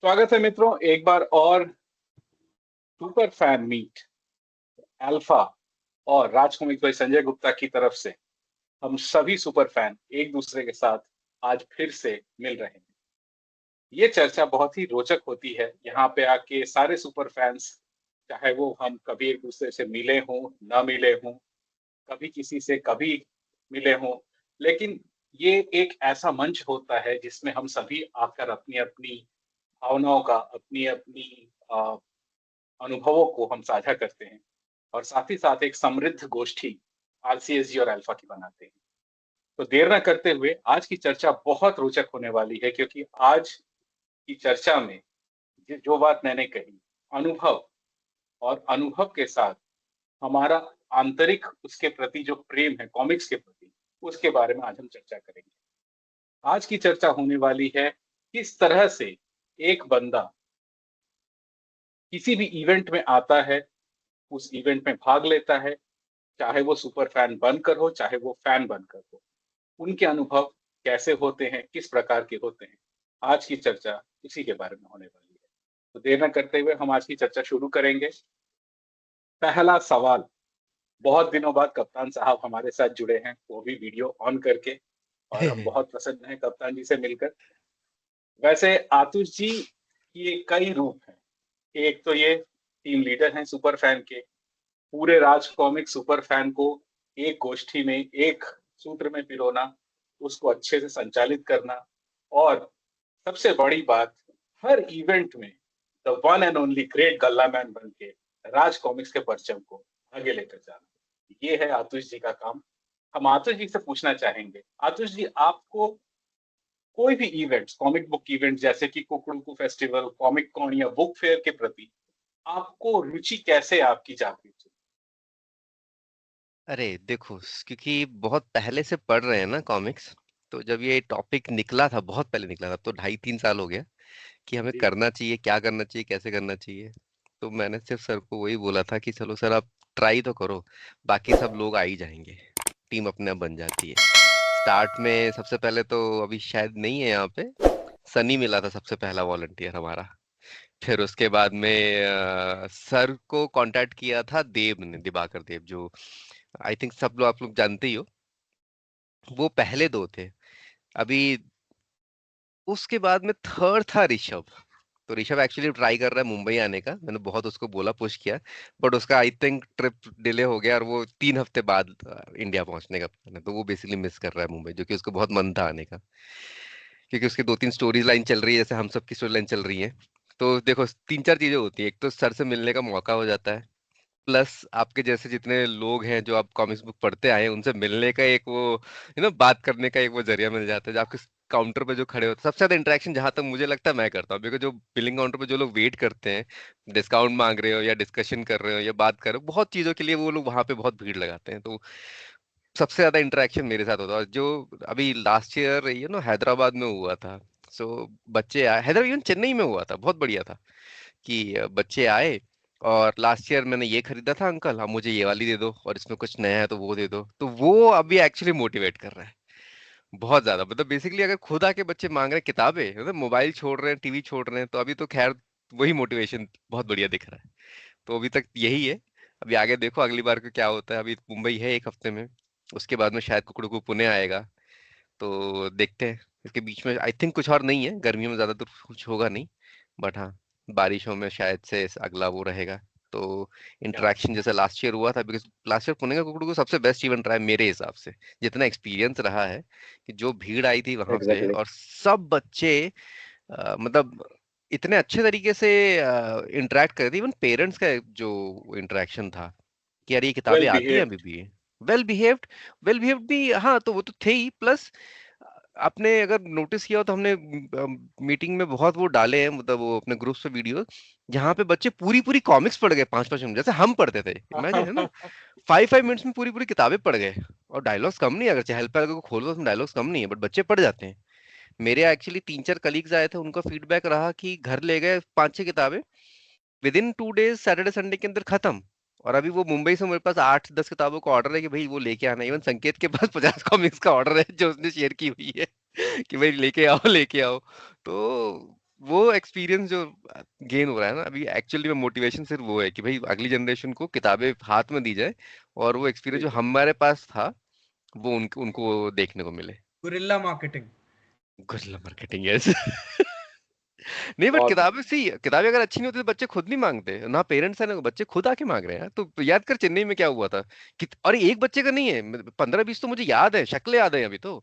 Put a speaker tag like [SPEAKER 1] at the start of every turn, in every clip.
[SPEAKER 1] स्वागत है मित्रों, एक बार और सुपर फैन मीट अल्फा और राज कॉमिक्स भाई संजय गुप्ता की तरफ से हम सभी सुपर फैन एक दूसरे के साथ आज फिर से मिल रहे हैं। ये चर्चा बहुत ही रोचक होती है। यहाँ पे आके सारे सुपर फैंस, चाहे वो हम कभी एक दूसरे से मिले हों, ना मिले हों, कभी किसी से कभी मिले हों, लेकिन ये एक ऐसा मंच होता है जिसमें हम सभी आकर अपनी अपनी भावनाओं का, अपनी अपनी अनुभवों को हम साझा करते हैं और साथ ही साथ एक समृद्ध गोष्ठी आरसीएसजी और अल्फा की बनाते हैं। तो देर न करते हुए आज की चर्चा बहुत रोचक होने वाली है, क्योंकि आज की चर्चा में जो बात मैंने कही, अनुभव और अनुभव के साथ हमारा आंतरिक उसके प्रति जो प्रेम है कॉमिक्स के प्रति, उसके बारे में आज हम चर्चा करेंगे। आज की चर्चा होने वाली है किस तरह से एक बंदा किसी भी इवेंट में आता है, उस इवेंट में भाग लेता है, चाहे वो सुपर फैन बनकर हो, चाहे वो फैन बनकर हो, उनके अनुभव कैसे होते हैं, किस प्रकार के होते हैं। आज की चर्चा इसी के बारे में होने वाली है। तो देर न करते हुए हम आज की चर्चा शुरू करेंगे। पहला सवाल, बहुत दिनों बाद कप्तान साहब हमारे साथ जुड़े हैं, वो भी वीडियो ऑन करके, और हम बहुत प्रसन्न हैं कप्तान जी से मिलकर। वैसे आतुष जी, ये कई रूप हैं। एक तो ये टीम लीडर हैं सुपर फैन के, पूरे राज कॉमिक सुपर फैन को एक गोष्ठी में, एक सूत्र में पिरोना, उसको अच्छे से संचालित करना, और सबसे बड़ी बात, हर इवेंट में the one and only great गल्ला मैन बन के राज कॉमिक्स के परचम को आगे लेकर जाना, ये है आतुष जी का काम। हम आतुष जी से पूछना चाहेंगे, आतुष जी, आपको कोई भी इवेंट्स, कॉमिक बुक इवेंट जैसे कि कुकड़ू फेस्टिवल, कॉमिक कॉन या बुक फेयर के प्रति आपको रुचि कैसे आपकी जागृत हुई?
[SPEAKER 2] अरे देखो, क्योंकि बहुत पहले से पढ़ रहे हैं ना कॉमिक्स। तो जब ये टॉपिक निकला था, बहुत पहले निकला था, तो 2.5-3 साल हो गया कि हमें
[SPEAKER 1] जी।
[SPEAKER 2] करना चाहिए, क्या करना चाहिए, कैसे करना चाहिए। तो मैंने सिर्फ सर को वही बोला था कि चलो सर, आप ट्राई तो करो, बाकी सब लोग आ ही जाएंगे, टीम अपने आप बन जाती है। स्टार्ट में सबसे पहले तो, अभी शायद नहीं है यहाँ पे, सनी मिला था सबसे पहला वॉलंटियर हमारा। फिर उसके बाद में सर को कांटेक्ट किया था देव ने, दिवाकर देव, जो आई थिंक सब लोग, आप लोग जानते ही हो। वो पहले दो थे। अभी उसके बाद में थर्ड था ऋषभ। तो ऋषभ एक्चुअली ट्राई कर रहा है मुंबई आने का, मैंने बहुत उसको बोला, पुश किया, बट उसका आई थिंक ट्रिप डिले हो गया और वो 3 हफ्ते बाद इंडिया पहुंचने का प्लान है। तो वो बेसिकली मिस कर रहा है मुंबई, जो कि उसको बहुत मन था आने का, क्योंकि उसकी 2-3 स्टोरी लाइन चल रही है, जैसे हम सब की स्टोरी लाइन चल रही है। तो देखो, 3-4 चीजें होती है। एक तो सर से मिलने का मौका हो जाता है, प्लस आपके जैसे जितने लोग हैं जो आप कॉमिक्स बुक पढ़ते आए हैं, उनसे मिलने का एक वो, बात करने का एक वो जरिया मिल जाता है। जो आपके काउंटर पे जो खड़े होते हैं, सबसे ज्यादा इंटरेक्शन जहां तक मुझे लगता है मैं करता हूँ, बिकॉज जो बिलिंग काउंटर पे जो लोग वेट करते हैं, डिस्काउंट मांग रहे हो या डिस्कशन कर रहे हो या बात कर रहे हो, बहुत चीजों के लिए वो लोग वहां पे बहुत भीड़ लगाते हैं। तो सबसे ज्यादा इंटरेक्शन मेरे साथ होता है। और जो अभी लास्ट ईयर हैदराबाद में हुआ था, सो बच्चे आए, हैदराबाद इवन चेन्नई में हुआ था, बहुत बढ़िया था कि बच्चे आए। और लास्ट ईयर मैंने ये खरीदा था अंकल, अब मुझे ये वाली दे दो, और इसमें कुछ नया है तो वो दे दो। तो वो अभी एक्चुअली मोटिवेट कर रहा है बहुत ज्यादा। मतलब बेसिकली अगर खुद आके बच्चे मांग रहे हैं किताबें, मतलब मोबाइल छोड़ रहे हैं, टीवी छोड़ रहे हैं, तो अभी तो खैर वही मोटिवेशन बहुत बढ़िया दिख रहा है। तो अभी तक यही है। अभी आगे देखो अगली बार को क्या होता है। अभी मुंबई है 1 हफ्ते में, उसके बाद में शायद कुकड़ू पुणे आएगा। तो देखते हैं। इसके बीच में आई थिंक कुछ और नहीं है, गर्मियों में ज्यादा तो कुछ होगा नहीं, बट हाँ, बारिशों में शायद से अगला वो रहेगा। तो
[SPEAKER 1] क्या
[SPEAKER 2] इंटरेक्शन जैसे लास्ट ईयर हुआ था, बिकॉज लास्ट ईयर पुणे का कुकड़ू को सबसे बेस्ट इवेंट रहा है मेरे हिसाब से, जितना एक्सपीरियंस रहा है, कि जो भीड़ आई थी वहां पे,
[SPEAKER 1] एग्जैक्टली।
[SPEAKER 2] और सब बच्चे मतलब इतने अच्छे तरीके से इंटरेक्ट कर रहे थे। इवन पेरेंट्स का जो इंटरेक्शन था कि यार ये किताबें
[SPEAKER 1] वेल
[SPEAKER 2] आती हैं
[SPEAKER 1] बिहेव।
[SPEAKER 2] अभी भी। वेल बिहेव्ड, वेल बिहेव्ड भी, हाँ, तो वो तो थे ही। प्लस आपने अगर नोटिस किया हो तो हमने मीटिंग में बहुत वो डाले हैं, मतलब वो अपने ग्रुप्स पे वीडियो, जहाँ पे बच्चे पूरी पूरी कॉमिक्स पढ़ गए 5-5 मिनट, जैसे हम पढ़ते थे, इमेजिन, है ना। 5-5 मिनट्स में पूरी पूरी किताबें पढ़ गए। और डायलॉग्स कम नहीं है, अगर चहल पहल को खोलो तो उसमें डायलॉग्स कम नहीं है, बट बच्चे पढ़ जाते हैं। मेरे एक्चुअली 3-4 कलीग्स आए थे, उनका फीडबैक रहा कि घर ले गए 5-6 किताबें, with in 2 days, Saturday Sunday के अंदर खत्म। और अभी वो मुंबई से मेरे पास 8-10 किताबों का ऑर्डर है कि भाई वो लेके आना। इवन संकेत के पास 50 कॉमिक्स का ऑर्डर है, जो उसने शेयर की हुई है कि भाई लेके आओ, लेके आओ। तो वो एक्सपीरियंस जो गेन हो रहा है ना अभी, एक्चुअली में मोटिवेशन सिर्फ वो है कि भाई अगली जनरेशन को किताबें हाथ में दी जाए और वो एक्सपीरियंस जो
[SPEAKER 1] बिल्कुल।
[SPEAKER 2] हमारे पास था वो उनको उनको देखने को मिले।
[SPEAKER 3] Guerrilla marketing.
[SPEAKER 2] Guerrilla marketing, yes. नहीं बट
[SPEAKER 1] बहुत
[SPEAKER 2] किताबें
[SPEAKER 1] बढ़िया।
[SPEAKER 2] सी किताबें अगर अच्छी नहीं होती तो बच्चे खुद नहीं मांगते ना, पेरेंट्स है ना, बच्चे खुद आके मांग रहे हैं। तो याद कर चेन्नई में क्या हुआ था कि, और एक बच्चे का नहीं है, 15-20 तो मुझे याद है, शक्लें याद है अभी तो।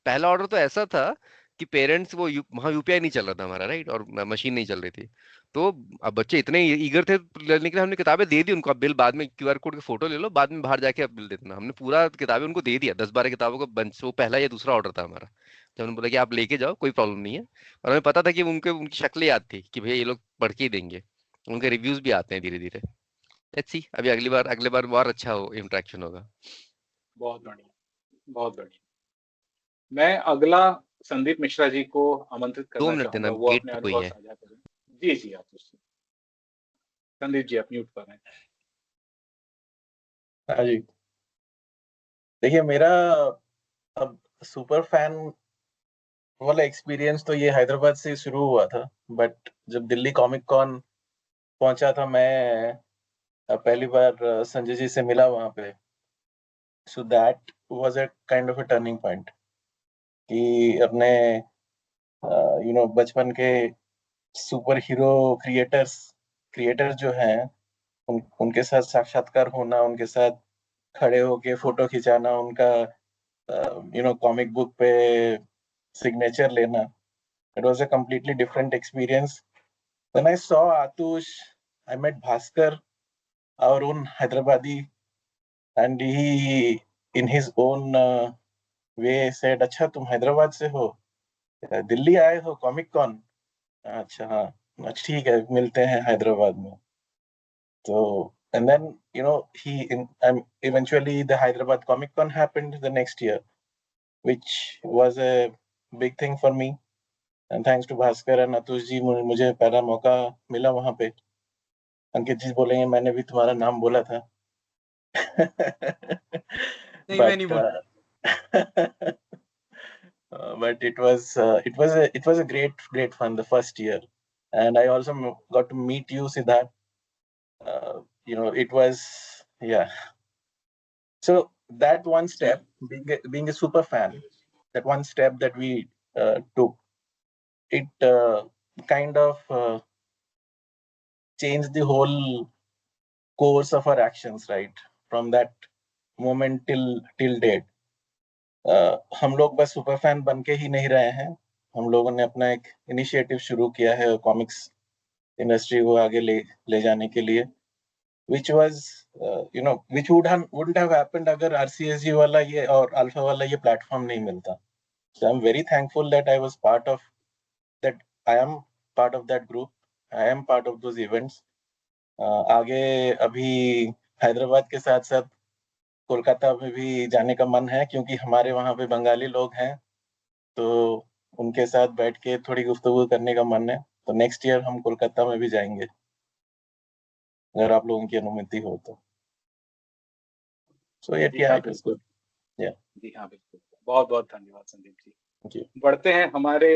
[SPEAKER 2] पहला ऑर्डर तो ऐसा था कि पेरेंट्स वो वहाँ यूपीआई नहीं चल रहा था हमारा, राइट, और मशीन नहीं चल रही थी। तो अब बच्चे इतने ईगर थे लेने के लिए, हमने किताबें दे दी उनको, अब बिल बाद में क्यूआर कोड की फोटो ले लो, बाद में बाहर जाके अब बिल दे देना। हमने पूरा किताबें उनको दे दिया, 10-12 किताबों का बंच, वो पहला या दूसरा ऑर्डर था हमारा। जब उन्होंने बोला कि आप लेके जाओ कोई प्रॉब्लम नहीं है, और हमें पता था कि उनके उनकी शक्लें याद थी कि भैया ये लोग पढ़ के ही देंगे, उनके रिव्यूज भी आते हैं धीरे धीरे। लेट्स सी, अभी अगले बार और अच्छा हो इंटरेक्शन होगा।
[SPEAKER 1] बहुत बढ़िया। बहुत बढ़िया। मैं अगला संदीप मिश्रा जी को आमंत्रित
[SPEAKER 2] 2
[SPEAKER 1] करना
[SPEAKER 2] मिनट देना,
[SPEAKER 1] चाहूंगा, वो
[SPEAKER 2] गेट
[SPEAKER 1] अपने
[SPEAKER 2] पे कोई
[SPEAKER 1] अनुभव
[SPEAKER 2] है।
[SPEAKER 1] साझा करें। जी जी, आप पूछिए। संदीप जी, आप म्यूट पर हैं।
[SPEAKER 4] हाँ जी। देखिए मेरा अब सुपर फैन वाला एक्सपीरियंस तो ये हैदराबाद से शुरू हुआ था, बट जब दिल्ली कॉमिक कॉन पहुंचा था मैं, पहली बार संजय जी से मिला वहां पे। सो that was a kind of a turning point कि अपने बचपन के सुपर हीरो क्रिएटर्स जो हैं उनके साथ साक्षात्कार होना, उनके साथ खड़े होके फोटो खिंचाना, उनका कॉमिक बुक पे सिग्नेचर लेना, it was a completely different experience. When I saw Atush, I met Bhaskar, our own Hyderabadi, and he, in his own way, said, "अच्छा तुम हैदराबाद से हो, दिल्ली आए हो कॉमिक कॉन? अच्छा हाँ, ठीक है, मिलते हैं हैदराबाद में." So, and then eventually the Hyderabad Comic Con happened the next year, which was a big thing for me. And thanks to Bhaskar and Atush जी मुझे पहला मौका मिला वहाँ पे। अंकित जी बोलेंगे मैंने भी तुम्हारा नाम बोला था।
[SPEAKER 3] नहीं, मैं नहीं बोला।
[SPEAKER 4] But it was a great fun the first year, and I also got to meet you, Siddharth. It was, yeah. So that one step, being a super fan, that one step that we took, it kind of changed the whole course of our actions, right? From that moment till date. हम लोग बस super fan बन के ही नहीं रहे हैं, हम लोगों ने अपना एक इनिशिएटिव शुरू किया है कॉमिक्स इंडस्ट्री को आगे ले जाने के लिए, which was which wouldn't have happened अगर RCSG वाला ये और अल्फा वाला ये प्लेटफॉर्म नहीं मिलता. So I'm very thankful that I was part of that. I am part of that group. I am part of those events. आगे अभी हैदराबाद के साथ साथ कोलकाता में भी जाने का मन है, क्योंकि हमारे वहाँ पे बंगाली लोग हैं, तो उनके साथ बैठ के थोड़ी गुफ्तगू करने का मन है। तो नेक्स्ट ईयर हम कोलकाता में भी जाएंगे, अगर आप लोगों की अनुमति हो तो। So
[SPEAKER 1] जी हाँ,
[SPEAKER 4] it was
[SPEAKER 1] बिल्कुल।
[SPEAKER 4] good. Yeah.
[SPEAKER 1] जी हाँ, बिल्कुल। बहुत बहुत धन्यवाद संदीप जी।
[SPEAKER 4] Thank you.
[SPEAKER 1] बढ़ते हैं हमारे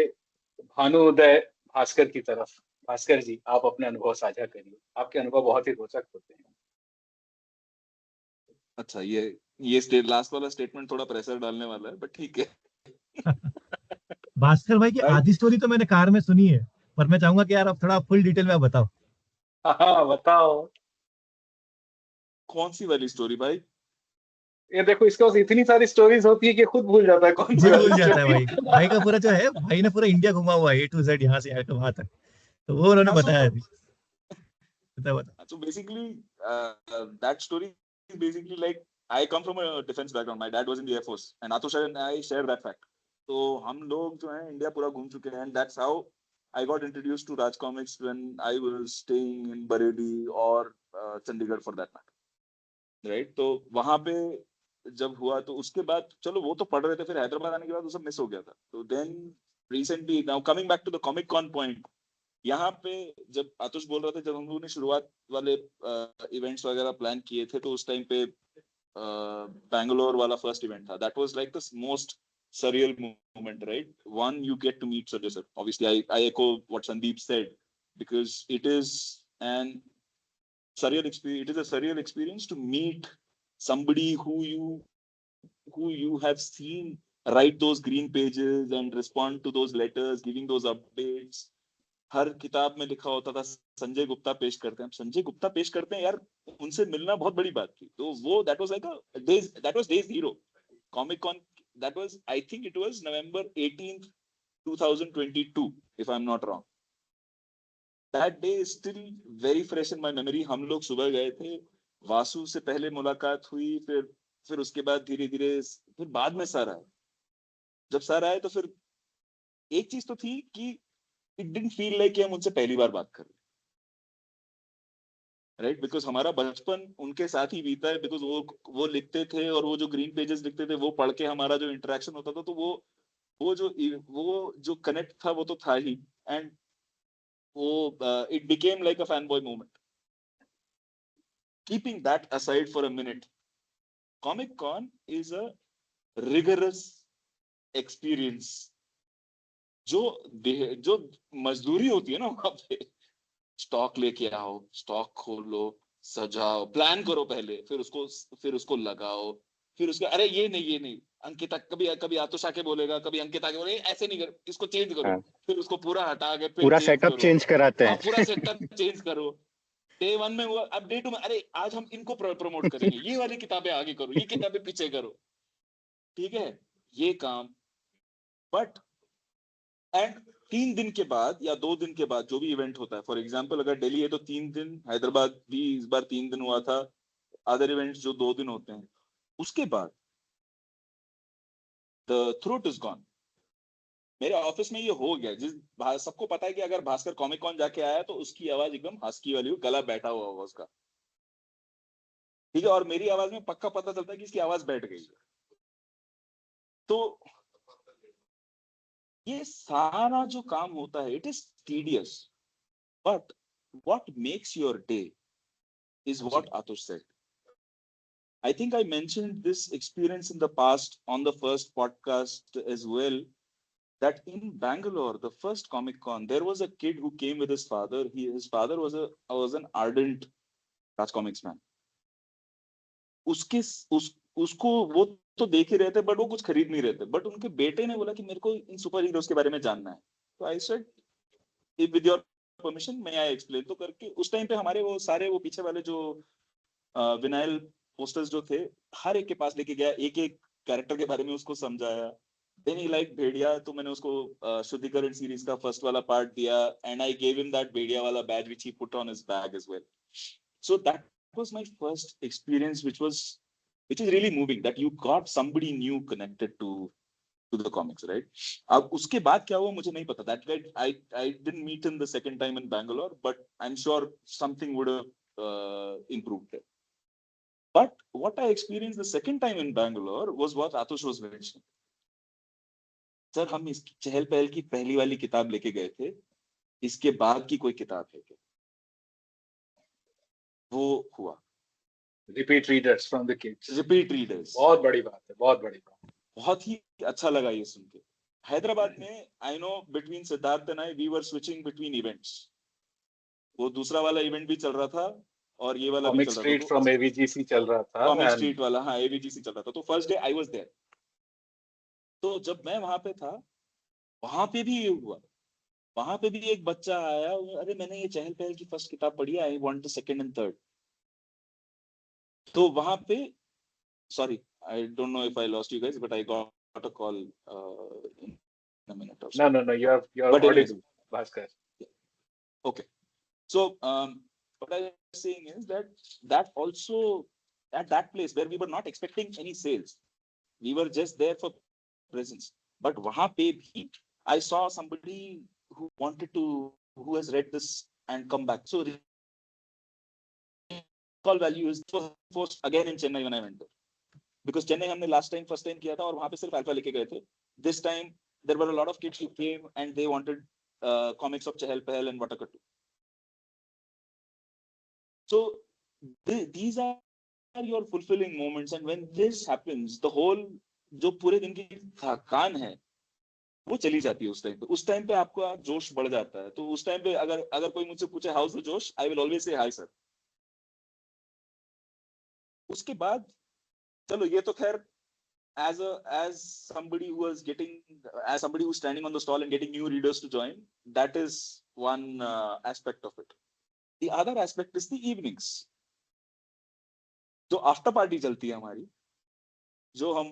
[SPEAKER 1] भानुदय भास्कर की तरफ। भास्कर जी, आप अपने अनुभव साझा करिए। आपके अनुभव बहुत ही रोचक होते हैं।
[SPEAKER 5] अच्छा, ये लास्ट वाला स्टेटमेंट थोड़ा प्रेशर डालने वाला है, बट ठीक है।
[SPEAKER 6] भास्कर भाई की आधी स्टोरी तो मैंने कार में सुनी है, पर मैं चाहूंगा कि यार अब थोड़ा फुल डिटेल में आप बताओ।
[SPEAKER 1] हाँ, बताओ।
[SPEAKER 5] कौन सी वाली स्टोरी भाई?
[SPEAKER 1] ये देखो, इसके पास इतनी सारी स्टोरीज होती है कि खुद भूल जाता है कौन सी
[SPEAKER 6] खुद
[SPEAKER 1] वाली
[SPEAKER 6] भूल जाता है भाई।
[SPEAKER 1] story।
[SPEAKER 6] भाई का पूरा जो है, भाई ने पूरा इंडिया घुमा हुआ है A to Z, यहाँ से आकर वहां तक, तो वो उन्होंने बताया अभी। बता।
[SPEAKER 5] So basically, that story is basically like I come from a defense background. My dad was in the Air Force, and Atush and I share that fact. तो हम लोग जो है इंडिया पूरा घूम चुके हैं, and that's how I got introduced to Raj Comics when I was staying in Bareilly or Chandigarh for that matter. Right? तो वहां पे जब हुआ तो उसके बाद चलो वो तो पढ़ रहे थे, फिर हैदराबाद आने के बाद वो सब मिस हो गया था। तो then recently, now coming back to the comic con point, यहाँ पे जब आतुष बोल रहा था, जब हम लोगों ने शुरुआत वाले इवेंट्स वगैरह प्लान किए थे, तो उस टाइम पे बैंगलोर वाला फर्स्ट इवेंट था। That was like the most surreal moment, right? One, you get to meet Sanjay sir. Obviously, I echo what Sandeep said, because it is an surreal experience. It is a surreal experience to meet somebody who you have seen write those green pages and respond to those letters, giving those updates. हर किताब में लिखा होता था संजय गुप्ता पेश करते हैं, संजय गुप्ता पेश करते हैं यार, उनसे मिलना बहुत बड़ी बात थी. तो वो that was like a days, that was day zero. Comic Con, that was, I think it was November 18th, 2022, if I'm not wrong. That day is still very fresh in my memory. हम लोग सुबह गए थे, वासु से पहले मुलाकात हुई, फिर उसके बाद धीरे धीरे फिर बाद में सर आए. जब सर आए तो फिर एक चीज तो थी कि it didn't feel like कि हम उनसे पहली बार बात कर रहे, राइट? बिकॉज हमारा बचपन उनके साथ ही बीता है, बिकॉज वो लिखते थे और वो जो ग्रीन पेजेस लिखते थे वो पढ़ के हमारा जो इंटरेक्शन होता था, तो वो जो कनेक्ट था वो तो था ही. एंड वो it became like a fan boy moment. Keeping that aside for a minute, comic con is a rigorous experience. जो मजदूरी होती है ना वहां पे, स्टॉक लेके आओ, स्टॉक खोलो, सजाओ, प्लान करो पहले, फिर उसको लगाओ, फिर उसके अरे ये नहीं अंकिता, कभी आतुष आके बोलेगा, कभी अंकिता आके बोलेगा ऐसे नहीं कर, इसको चेंज करो.
[SPEAKER 7] हाँ.
[SPEAKER 5] फिर उसको पूरा हटा के फिर
[SPEAKER 7] पूरा
[SPEAKER 5] चेंज
[SPEAKER 7] सेटअप
[SPEAKER 5] करो.
[SPEAKER 7] चेंज कराते
[SPEAKER 5] हाँ,
[SPEAKER 7] हैं.
[SPEAKER 5] पूरा सेटअप चेंज करो. डे 1 में हुआ, अब डे 2 में अरे आज हम इनको प्रमोट करेंगे, ये वाली किताबें आगे करो, ये किताबें पीछे करो. ठीक है, ये काम. बट एंड 3 दिन के बाद या 2 दिन के बाद जो भी इवेंट होता है, फॉर एग्जांपल अगर दिल्ली है तो 3 दिन, हैदराबाद भी इस बार 3 दिन हुआ था, अदर इवेंट्स जो 2 दिन होते हैं, उसके बाद द थ्रोट इज गॉन. मेरे ऑफिस में ये हो गया, सबको पता है कि अगर भास्कर कॉमिक कॉन जाके आया तो उसकी आवाज एकदम हस्की वाली हो, गला बैठा हुआ होगा उसका. ठीक है, और मेरी आवाज में पक्का पता चलता है कि इसकी आवाज बैठ गई. तो ये सारा जो काम होता है, it is tedious, but what makes your day is what Atush said. I think I mentioned this experience in the past on the first podcast as well, that in Bangalore, the first Comic Con, there was a kid who came with his father. His father was an ardent Raj Comics fan. उसको वो तो देख ही रहे थे, but वो कुछ खरीद नहीं रहे थे. बट उनके बेटे ने बोला कि मेरे को इन सुपर हीरोज के बारे में जानना है. तो I said, with your permission मैं आई एक्सप्लेन. तो करके उस टाइम पे हमारे वो पीछे वाले जो विनाइल पोस्टर्स जो थे, हर एक के पास लेके गया, एक एक कैरेक्टर के बारे में उसको समझाया. देन ही लाइक भेड़िया, तो मैंने उसको शुद्धिकरण सीरीज का फर्स्ट वाला पार्ट दिया, and I gave him that भेड़िया वाला badge which he put on his bag as well. So that was my first experience which is really moving, that you got somebody new connected to the comics, right? अब उसके बाद क्या हुआ मुझे नहीं पता. That guy, I didn't meet him the second time in Bangalore, but I'm sure something would have improved there. But what I experienced the second time in Bangalore was what Atush was mentioning. Sir, हम इस चहल पहल की पहली वाली किताब लेके गए थे, इसके बाद की कोई किताब है क्या? वो हुआ.
[SPEAKER 1] Repeat readers from the kids.
[SPEAKER 5] Repeat readers,
[SPEAKER 1] बहुत बड़ी बात है, बहुत बड़ी बात.
[SPEAKER 5] बहुत ही अच्छा लगा ये सुन के. हैदराबाद में I know between Siddharth and I we were switching between events. वो दूसरा वाला इवेंट भी चल रहा था और ये वाला भी चल रहा था.
[SPEAKER 1] स्ट्रीट फ्रॉम एवीजीसी चल रहा था.
[SPEAKER 5] कॉमिक स्ट्रीट वाला, हाँ, एवीजीसी चल रहा था. तो first day I was there. तो जब मैं वहां पे था, वहां पे भी ये हुआ. वहां पे भी एक बच्चा आया, अरे मैंने ये चहल पहल की फर्स्ट किताब पढ़ी है, I want the second and third. तो वहां पे, sorry, I don't know if I lost you guys, but I got a call in a minute or so.
[SPEAKER 1] No, you're
[SPEAKER 5] But
[SPEAKER 1] audible,
[SPEAKER 5] anyways,
[SPEAKER 1] Bhaskar.
[SPEAKER 5] okay. So what I was saying is that also at that place where we were not expecting any sales, we were just there for presence. But wahan pe bhi I saw somebody who has read this and come back. So recall value is first again in Chennai when I went there. Because Chennai हमने first time किया था और वहाँ पे सिर्फ alpha लेके गए थे. This time there were a lot of kids who came and they wanted comics of Chahal Pahal and Vatakattu. So these are your fulfilling moments, and when this happens, the whole जो पूरे दिन की थकान है वो चली जाती है उस टाइम पे आपका जोश बढ़ जाता है। तो उस टाइम पे अगर अगर कोई मुझसे पूछे हाउ इज द जोश, I will always say hi sir. उसके बाद चलो ये तो खैर as somebody who was getting as somebody who's standing on the stall and getting new readers to join, that is one aspect of it. The other aspect is the evenings, जो after party चलती है हमारी, जो हम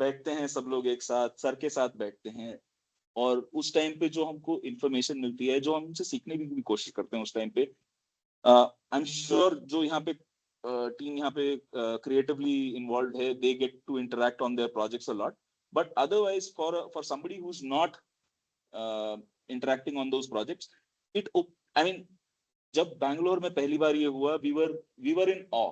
[SPEAKER 5] बैठते हैं सब लोग एक साथ सर के साथ बैठते हैं, और उस टाइम पे जो हमको इंफॉर्मेशन मिलती है, जो हम उनसे सीखने की भी कोशिश करते हैं उस टाइम पे। आई एम श्योर जो यहाँ पे टीम यहाँ पे क्रिएटिवली इन्वॉल्व है, they get to interact on their projects a lot, but otherwise for somebody who is not interacting on those projects, it I mean जब बैंगलोर में पहली बार ये हुआ, वी वर इन ऑ।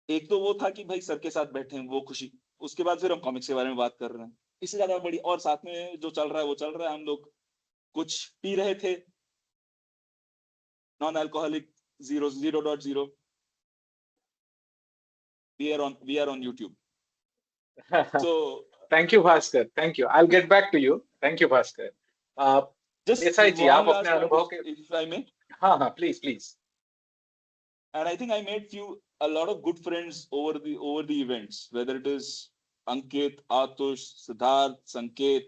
[SPEAKER 5] एक तो वो था कि भाई सर के साथ बैठे हैं, वो खुशी, उसके बाद फिर हम कॉमिक्स के बारे में बात कर रहे हैं, इससे ज्यादा बड़ी, और साथ में जो चल रहा है वो चल रहा है। हम लोग कुछ पी रहे थे, non alcoholic 0.0. we are on YouTube. So
[SPEAKER 1] thank you, Bhaskar. Thank you. I'll get back to you. Thank you, Bhaskar.
[SPEAKER 5] just
[SPEAKER 1] Desai ji, आप अपने अनुभव के,
[SPEAKER 5] if I may.
[SPEAKER 1] हाँ, please.
[SPEAKER 5] And I think I made a lot of good friends over the events, whether it is Ankit, Atush, Siddharth, Sanket.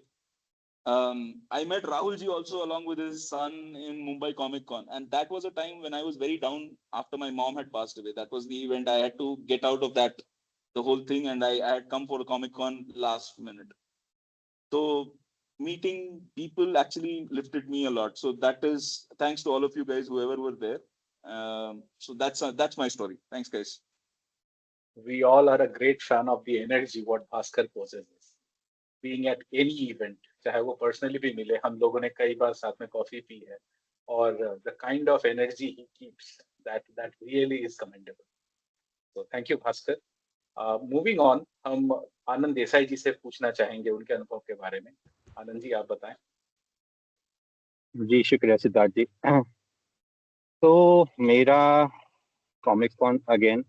[SPEAKER 5] I met Rahul ji also along with his son in Mumbai Comic Con, and that was a time when I was very down after my mom had passed away. That was the event I had to get out of that, the whole thing, and I had come for a Comic Con last minute. So meeting people actually lifted me a lot. So that is thanks to all of you guys, whoever were there. So that's my story. Thanks, guys.
[SPEAKER 1] We all are a great fan of the energy what Bhaskar possesses. Being at any event, चाहे वो personally भी मिले, हम लोगों ने कई बार साथ में कॉफी पी है, और the kind of energy he keeps, that really is commendable. So thank you, Bhaskar. Moving on, हम आनंद देसाई जी से पूछना चाहेंगे उनके अनुभव के बारे में। आनंद जी, आप बताएं।
[SPEAKER 7] जी शुक्रिया सिद्धार्थ जी। तो मेरा comic con again,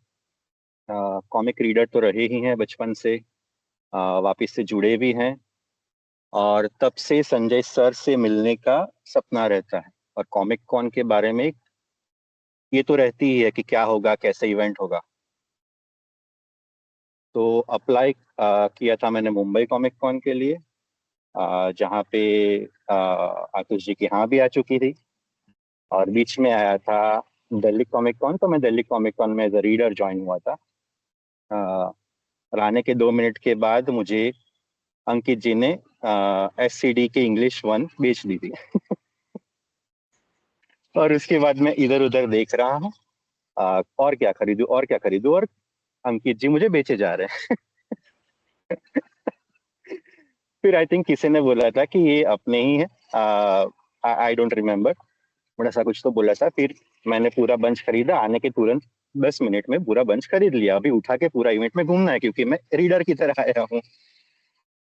[SPEAKER 7] comic reader तो रहे ही हैं बचपन से, वापस से जुड़े भी हैं, और तब से संजय सर से मिलने का सपना रहता है, और कॉमिक कॉन के बारे में ये तो रहती ही है कि क्या होगा, कैसे इवेंट होगा। तो अप्लाई किया था मैंने मुंबई कॉमिक कॉन के लिए, जहाँ पे आतुष जी की यहाँ भी आ चुकी थी, और बीच में आया था दिल्ली कॉमिक कॉन। तो मैं दिल्ली कॉमिक कॉन में एज अ रीडर ज्वाइन हुआ था। आने के 2 मिनट के बाद मुझे अंकित जी ने SCD के इंग्लिश 1 बेच दी थी। और उसके बाद मैं इधर उधर देख रहा हूँ, और क्या खरीदूं, और अंकित जी मुझे बेचे जा रहे हैं। फिर आई थिंक किसी ने बोला था कि ये अपने ही है, आई डोंट रिमेम्बर, बड़ा सा कुछ तो बोला था। फिर मैंने पूरा बंच खरीदा, आने के तुरंत 10 मिनट में पूरा बंच खरीद लिया। अभी उठा के पूरा इवेंट में घूमना है, क्योंकि मैं रीडर की तरह आया हूँ।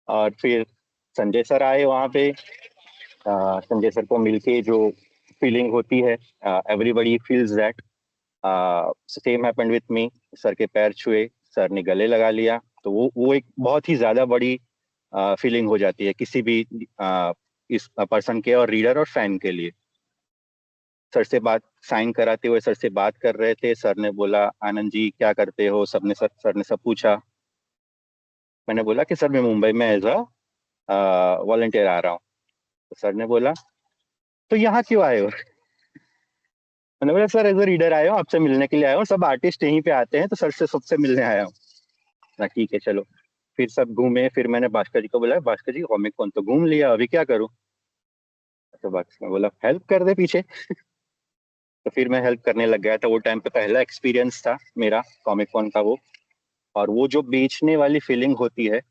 [SPEAKER 7] और फिर संजय सर आए वहाँ पे। संजय सर को मिलके जो फीलिंग होती है, everybody feels that, same happened with me. Sir के पैर छुए, सर ने गले लगा लिया, तो वो एक बहुत ही ज्यादा बड़ी फीलिंग हो जाती है किसी भी इस पर्सन के, और रीडर और फैन के लिए। सर से बात, साइन कराते हुए सर से बात कर रहे थे। सर ने बोला, आनंद जी क्या करते हो? सर ने सब पूछा। मैंने बोला कि सर मैं मुंबई में एज अ वॉलंटियर आ रहा हूँ। तो सर ने बोला, तो यहाँ क्यों आए हो? मैंने बोला, सर एज अ रीडर आया हूँ, आपसे मिलने के लिए आया हूँ, सब आर्टिस्ट यहीं पे आते हैं, तो सर से सबसे मिलने आया हूँ। ठीक है चलो। फिर सब घूमे। फिर मैंने भास्कर जी को बोला, भास्कर जी कॉमिक कॉन तो घूम लिया, अभी क्या करूँ? तो भास्कर ने बोला, हेल्प कर दे पीछे। तो फिर मैं हेल्प करने लग गया था। वो टाइम पे पहला एक्सपीरियंस था मेरा कॉमिक कॉन का वो। और वो जो बेचने वाली फीलिंग होती है,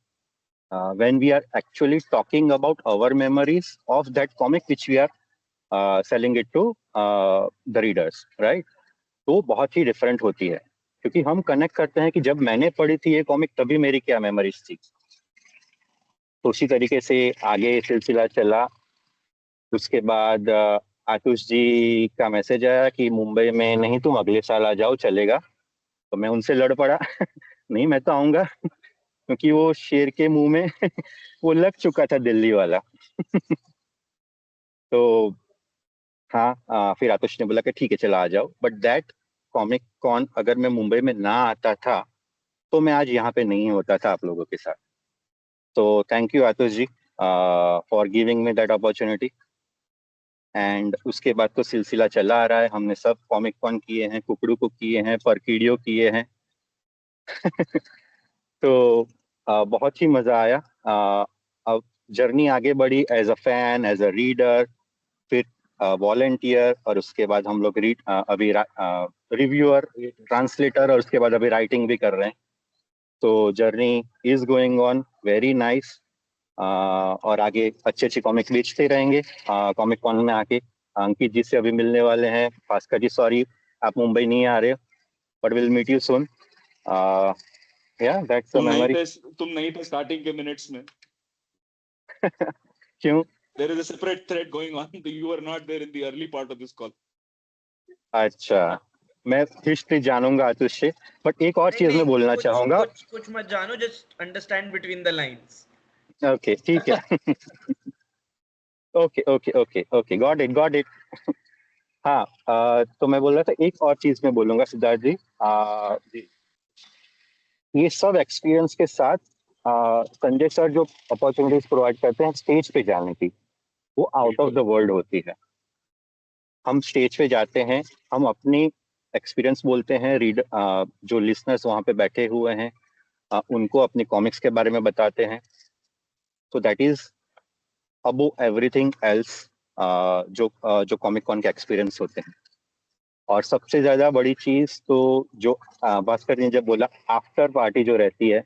[SPEAKER 7] when we are actually talking about our memories of that comic which we are selling it to the readers, right? तो बहुत ही डिफरेंट होती है, क्योंकि हम कनेक्ट करते हैं कि जब मैंने पढ़ी थी ये कॉमिक तभी मेरी क्या मेमोरीज थी। तो उसी तरीके से आगे सिलसिला चला। उसके बाद आतुष जी का मैसेज आया कि मुंबई में नहीं, तुम अगले साल आ जाओ, चलेगा। तो मैं उनसे लड़ पड़ा नहीं मैं तो आऊंगा क्योंकि वो शेर के मुंह में वो लग चुका था दिल्ली वाला। तो हाँ, फिर आतुष ने बोला कि ठीक है चला आ जाओ, बट दैट कॉमिक कॉन अगर मैं मुंबई में ना आता था तो मैं आज यहाँ पे नहीं होता था आप लोगों के साथ। तो thank you Atush ji for giving me that opportunity. And उसके बाद तो सिलसिला चला आ रहा है, हमने सब कॉमिक कॉन किए हैं, कुकड़ू को किए हैं, परकीडियो किए हैं। तो बहुत ही मजा आया। अब जर्नी आगे बढ़ी as a fan, as a reader, फिर वॉलेंटियर, और उसके बाद हम लोग अभी रिव्यूअर, ट्रांसलेटर, और उसके बाद अभी राइटिंग भी कर रहे हैं। तो journey is going on very nice. और आगे अच्छे अच्छे कॉमिक्स बेचते रहेंगे। कॉमिक कॉन में आके अंकित जी से अभी मिलने वाले हैं। भास्कर जी सॉरी आप मुंबई नहीं आ रहे, but will meet you soon. या दैट्स अ मेमोरी।
[SPEAKER 5] तुम नहीं थे स्टार्टिंग के मिनट्स में।
[SPEAKER 7] क्यों?
[SPEAKER 5] There is a separate thread going on. You were not there in the early part of this call.
[SPEAKER 7] अच्छा, मैं हिस्ट्री जानूंगा आतुष से, बट एक और
[SPEAKER 3] नहीं
[SPEAKER 7] चीज मैं बोलना
[SPEAKER 3] कुछ
[SPEAKER 7] चाहूंगा।
[SPEAKER 3] कुछ कुछ मत जानो, just understand between the lines.
[SPEAKER 7] Okay ठीक है। Okay okay okay okay, got it. हाँ, तो मैं बोल रहा था एक और चीज मैं बोलूंगा सिद्धार्थ जी। ये सब एक्सपीरियंस के साथ संजय सर जो अपॉर्चुनिटीज प्रोवाइड करते हैं स्टेज पे जाने की, वो आउट ऑफ द वर्ल्ड होती है। हम स्टेज पे जाते हैं, हम अपनी एक्सपीरियंस बोलते हैं, जो लिसनर्स वहाँ पे बैठे हुए हैं उनको अपनी कॉमिक्स के बारे में बताते हैं। तो that is above everything else जो कॉमिक कॉन के एक्सपीरियंस होते हैं। और सबसे ज्यादा बड़ी चीज तो जो भास्कर ने जब बोला आफ्टर पार्टी जो रहती है,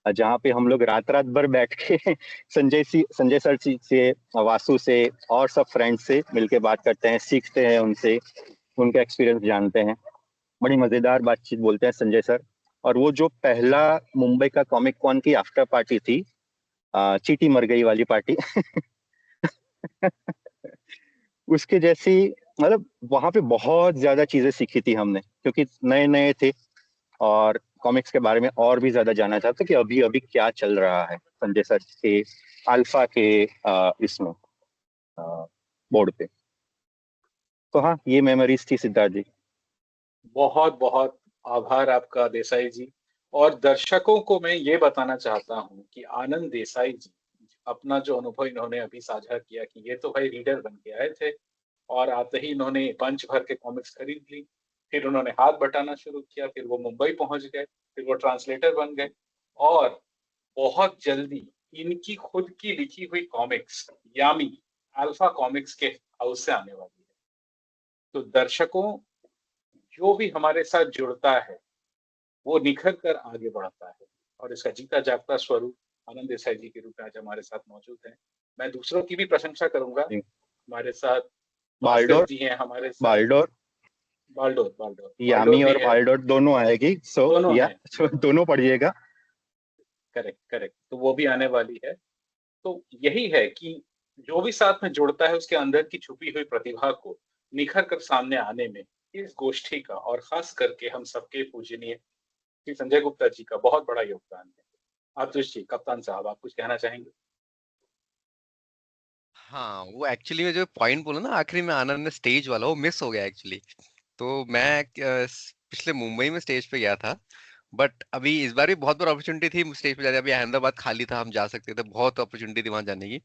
[SPEAKER 7] जहाँ पे हम लोग रात रात भर बैठ के संजय सर से, वासु से और सब फ्रेंड्स से मिलके बात करते हैं, सीखते हैं उनसे, उनका एक्सपीरियंस जानते हैं। बड़ी मजेदार बातचीत बोलते हैं संजय सर। और वो जो पहला मुंबई का कॉमिक कॉन की आफ्टर पार्टी थी, चीटी मर गई वाली पार्टी उसके जैसी, मतलब वहां पे बहुत ज्यादा चीजें सीखी थी हमने, क्योंकि नए नए थे और कॉमिक्स के बारे में और भी ज्यादा जानना चाहते कि अभी अभी क्या चल रहा है संजय सर के अल्फा के इसमें बोर्ड पे। तो हाँ, ये मेमोरीज थी सिद्धार्थ जी।
[SPEAKER 1] बहुत बहुत आभार आपका देसाई जी। और दर्शकों को मैं ये बताना चाहता हूँ कि आनंद देसाई जी अपना जो अनुभव इन्होंने अभी साझा किया कि ये तो भाई रीडर बन के आए थे और आते ही इन्होंने बंच भर के कॉमिक्स खरीद ली, फिर उन्होंने हाथ बटाना शुरू किया, फिर वो मुंबई पहुंच गए, फिर वो ट्रांसलेटर बन गए और बहुत जल्दी इनकी खुद की लिखी हुई कॉमिक्स यामी अल्फा कॉमिक्स के हाउस से आने वाली है। तो दर्शकों, जो भी हमारे साथ जुड़ता है वो निखर कर आगे बढ़ता है और इसका जीता जागता स्वरूप आनंद देसाई जी के रूप में आज हमारे साथ मौजूद हैं। मैं दूसरों की भी प्रशंसा करूंगा। हमारे साथ भास्कर
[SPEAKER 7] बाल्डोर
[SPEAKER 1] जी हैं, हमारे साथ
[SPEAKER 7] बाल्डोर
[SPEAKER 1] बाल्डोर बाल्डोर
[SPEAKER 7] यामी
[SPEAKER 1] भी
[SPEAKER 7] और
[SPEAKER 1] है,
[SPEAKER 7] बाल्डोर दोनों आएगी। सो
[SPEAKER 1] दोनों
[SPEAKER 7] या
[SPEAKER 1] हैं,
[SPEAKER 7] दोनों पढ़िएगा।
[SPEAKER 1] करेक्ट करेक्ट, तो वो भी आने वाली है। तो यही है कि जो भी साथ में जुड़ता है उसके अंदर की छुपी हुई प्रतिभा को निखर कर सामने आने में इस गोष्ठी का और खास करके हम सबके पूजनीय श्री संजय गुप्ता जी का बहुत बड़ा योगदान है। आतुष जी, कप्तान साहब, आप कुछ कहना चाहेंगे?
[SPEAKER 2] हाँ, वो एक्चुअली में जो पॉइंट बोला ना आखिरी में आनंद ने स्टेज वाला, वो मिस हो गया एक्चुअली। तो मैं पिछले मुंबई में स्टेज पे गया था, बट अभी इस बार भी बहुत बार अपॉर्चुनिटी थी स्टेज पे जाने। अभी अहमदाबाद खाली था, हम जा सकते थे, बहुत अपॉर्चुनिटी थी वहां जाने की।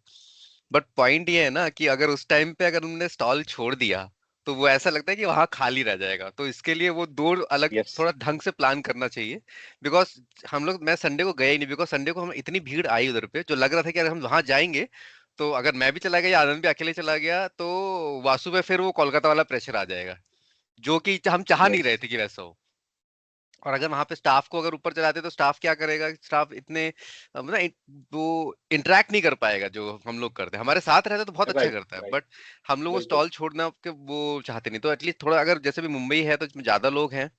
[SPEAKER 2] बट पॉइंट ये है ना कि अगर उस टाइम पे अगर उन्होंने स्टॉल छोड़ दिया तो वो ऐसा लगता है कि वहां खाली रह जाएगा। तो इसके लिए वो दो अलग
[SPEAKER 7] यस,
[SPEAKER 2] थोड़ा ढंग से प्लान करना चाहिए। बिकॉज हम लोग, मैं संडे को गया ही नहीं, बिकॉज संडे को हम इतनी भीड़ आई उधर पे, जो लग रहा था कि अगर हम वहां जाएंगे तो अगर मैं भी चला गया या आनंद भी अकेले चला गया तो वासु पे फिर वो कोलकाता वाला प्रेशर आ जाएगा, जो कि हम चाह नहीं
[SPEAKER 7] यस,
[SPEAKER 2] रहे थे कि वैसा हो। और अगर वहां पे स्टाफ को अगर ऊपर चलाते तो स्टाफ क्या करेगा, स्टाफ इतने मतलब वो इंटरेक्ट नहीं कर पाएगा जो हम लोग करते हैं। हमारे साथ रहता तो बहुत अच्छा
[SPEAKER 1] राइट
[SPEAKER 2] करता है,
[SPEAKER 1] राइट,
[SPEAKER 2] बट हम लोग वो
[SPEAKER 1] बिल्कुल।
[SPEAKER 2] स्टॉल छोड़ना के वो चाहते नहीं। तो एटलीस्ट थोड़ा, अगर जैसे भी मुंबई है तो इसमें ज्यादा लोग हैं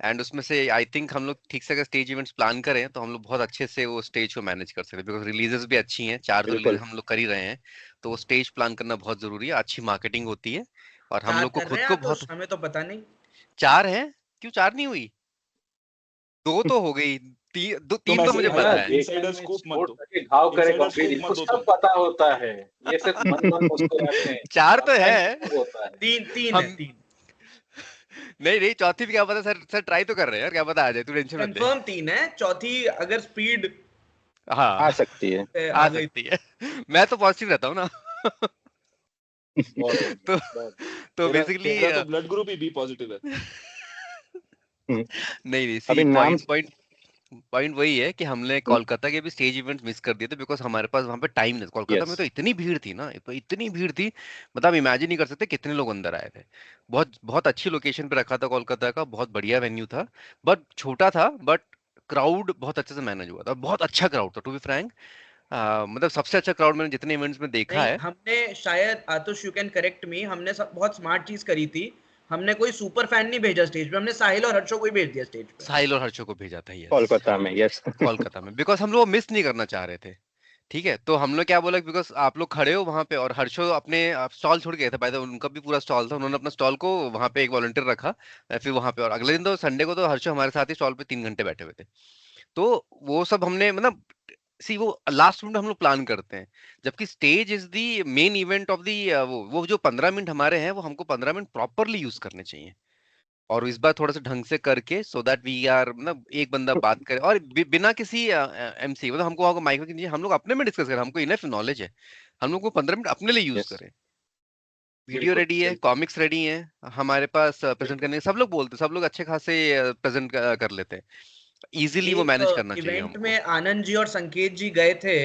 [SPEAKER 2] एंड उसमें से आई थिंक हम लोग ठीक से अगर स्टेज इवेंट्स प्लान करें तो हम लोग बहुत अच्छे से वो स्टेज को मैनेज कर सकते हैं। बिकॉज रिलीजेस भी अच्छी हैं, 4 तो रिलीज
[SPEAKER 7] बिल्कुल।
[SPEAKER 2] हम लोग कर ही रहे हैं। तो वो स्टेज प्लान करना बहुत जरूरी है, अच्छी मार्केटिंग होती है और हम
[SPEAKER 3] 4
[SPEAKER 2] लोग को
[SPEAKER 3] कर
[SPEAKER 2] खुद
[SPEAKER 3] रहे हैं
[SPEAKER 2] को
[SPEAKER 3] आतुष,
[SPEAKER 2] बहुत।
[SPEAKER 3] हमें तो पता नहीं।
[SPEAKER 2] 4 है? क्यों 4 नहीं हुई? 2 तो हो गई, 3
[SPEAKER 5] तुम
[SPEAKER 2] तो
[SPEAKER 5] ऐसे
[SPEAKER 2] मुझे
[SPEAKER 1] हाँ,
[SPEAKER 2] पता
[SPEAKER 5] हाँ
[SPEAKER 2] है।
[SPEAKER 1] देखने
[SPEAKER 5] इनसाइडर
[SPEAKER 1] में
[SPEAKER 5] स्कूप मत
[SPEAKER 1] चोट
[SPEAKER 5] दो,
[SPEAKER 1] लगे घाव करे
[SPEAKER 5] इनसाइडर
[SPEAKER 1] गंभीर,
[SPEAKER 5] स्कूप
[SPEAKER 1] इनको
[SPEAKER 5] मत दो
[SPEAKER 1] सब
[SPEAKER 5] तुम।
[SPEAKER 1] पता होता है। ये सिर्फ मन मन मुस्कुराते हैं,
[SPEAKER 2] 4 तो
[SPEAKER 1] पता
[SPEAKER 2] है।
[SPEAKER 1] इनको सब होता है।
[SPEAKER 3] तीन तीन है,
[SPEAKER 2] हम
[SPEAKER 3] तीन
[SPEAKER 2] नहीं, चौथी भी क्या पता सर, ट्राई तो कर रहे हैं यार, क्या पता आ जाए, तू टेंशन मत ले।
[SPEAKER 3] कंफर्म, तीन है। चौथी अगर स्पीड
[SPEAKER 2] हाँ,
[SPEAKER 7] आ सकती है।
[SPEAKER 2] आ
[SPEAKER 3] आ गई
[SPEAKER 2] सकती है। मैं तो पॉजिटिव रहता हूँ ना।
[SPEAKER 1] बहुत बढ़िया,
[SPEAKER 2] तो
[SPEAKER 1] बहुत
[SPEAKER 2] तो
[SPEAKER 5] तेरा
[SPEAKER 2] बेसिकली
[SPEAKER 5] तेरा तो ब्लड ग्रुप ही बी पॉजिटिव है।
[SPEAKER 7] हम्म,
[SPEAKER 2] नहीं, सी
[SPEAKER 7] अभी नाम
[SPEAKER 2] पॉइंट पॉइंट पॉइट वही है कि हमने कोलकाता के भी स्टेज इवेंट्स मिस कर दिए थे, बिकॉज हमारे पास वहां पे टाइम नहीं। कोलकाता में
[SPEAKER 7] यस
[SPEAKER 2] तो इतनी भीड़ थी ना, तो इतनी भीड़ थी, मतलब इमेजिन नहीं कर सकते कितने लोग अंदर आए थे। बहुत बहुत अच्छी लोकेशन पे रखा था कोलकाता का, बहुत बढ़िया वेन्यू था, बट छोटा था, बट क्राउड बहुत अच्छे से मैनेज हुआ था, बहुत अच्छा क्राउड था टू बी फ्रैंक। मतलब सबसे अच्छा क्राउड मैंने जितने इवेंट्स में देखा
[SPEAKER 3] नहीं,
[SPEAKER 2] है।
[SPEAKER 3] हमने शायद, आतुष यू कैन करेक्ट मी, हमने सब बहुत स्मार्ट चीज करी थी। हमने कोई सुपर फैन नहीं भेजा स्टेज पे, हमने साहिल और हर्षो को ही भेज दिया स्टेज पे।
[SPEAKER 2] साहिल और हर्षो को भेजा था, यस।
[SPEAKER 7] कोलकाता में, यस।
[SPEAKER 2] कोलकाता में, बिकॉज हम लोग मिस नहीं करना चाह रहे थे। ठीक है, तो हम लोग क्या बोला, बिकॉज आप लोग खड़े हो वहां पे और हर्षो अपने स्टॉल छोड़ गए थे, बाय द वे, उनका भी पूरा स्टॉल था, उन्होंने अपना स्टॉल को वहां पे एक वॉलंटियर रखा। फिर वहां पे, और अगले दिन तो संडे को तो हर्षो हमारे साथ ही स्टॉल पे 3 घंटे बैठे हुए थे। तो वो सब हमने मतलब, सी वो लास्ट मिनट हम लोग प्लान करते हैं, जबकि stage is the main event of the. वो जो 15 मिनट हमारे हैं, वो हमको 15 मिनट प्रॉपरली यूज करने चाहिए, और इस बार थोड़ा सा ढंग से करके, सो दैट वी आर, मतलब एक बंदा बात करे और बिना किसी एमसी, मतलब हमको माइक में, हम लोग अपने में डिस्कस करें, हमको इनफ नॉलेज है, हम लोग को 15 मिनट अपने लिए यूज
[SPEAKER 7] यस,
[SPEAKER 2] करें। वीडियो
[SPEAKER 1] बिल्कुल,
[SPEAKER 2] रेडी है,
[SPEAKER 1] बिल्कुल,
[SPEAKER 2] कॉमिक्स रेडी हैं हमारे पास, प्रेजेंट
[SPEAKER 1] बिल्कुल।
[SPEAKER 2] करने सब लोग बोलते, सब लोग अच्छे खासे प्रेजेंट कर लेते हैं, इजीली वो
[SPEAKER 3] एक
[SPEAKER 2] मैनेज करना चाहिए
[SPEAKER 3] इवेंट
[SPEAKER 2] हमको।
[SPEAKER 3] में आनंद जी और संकेत जी गए थे।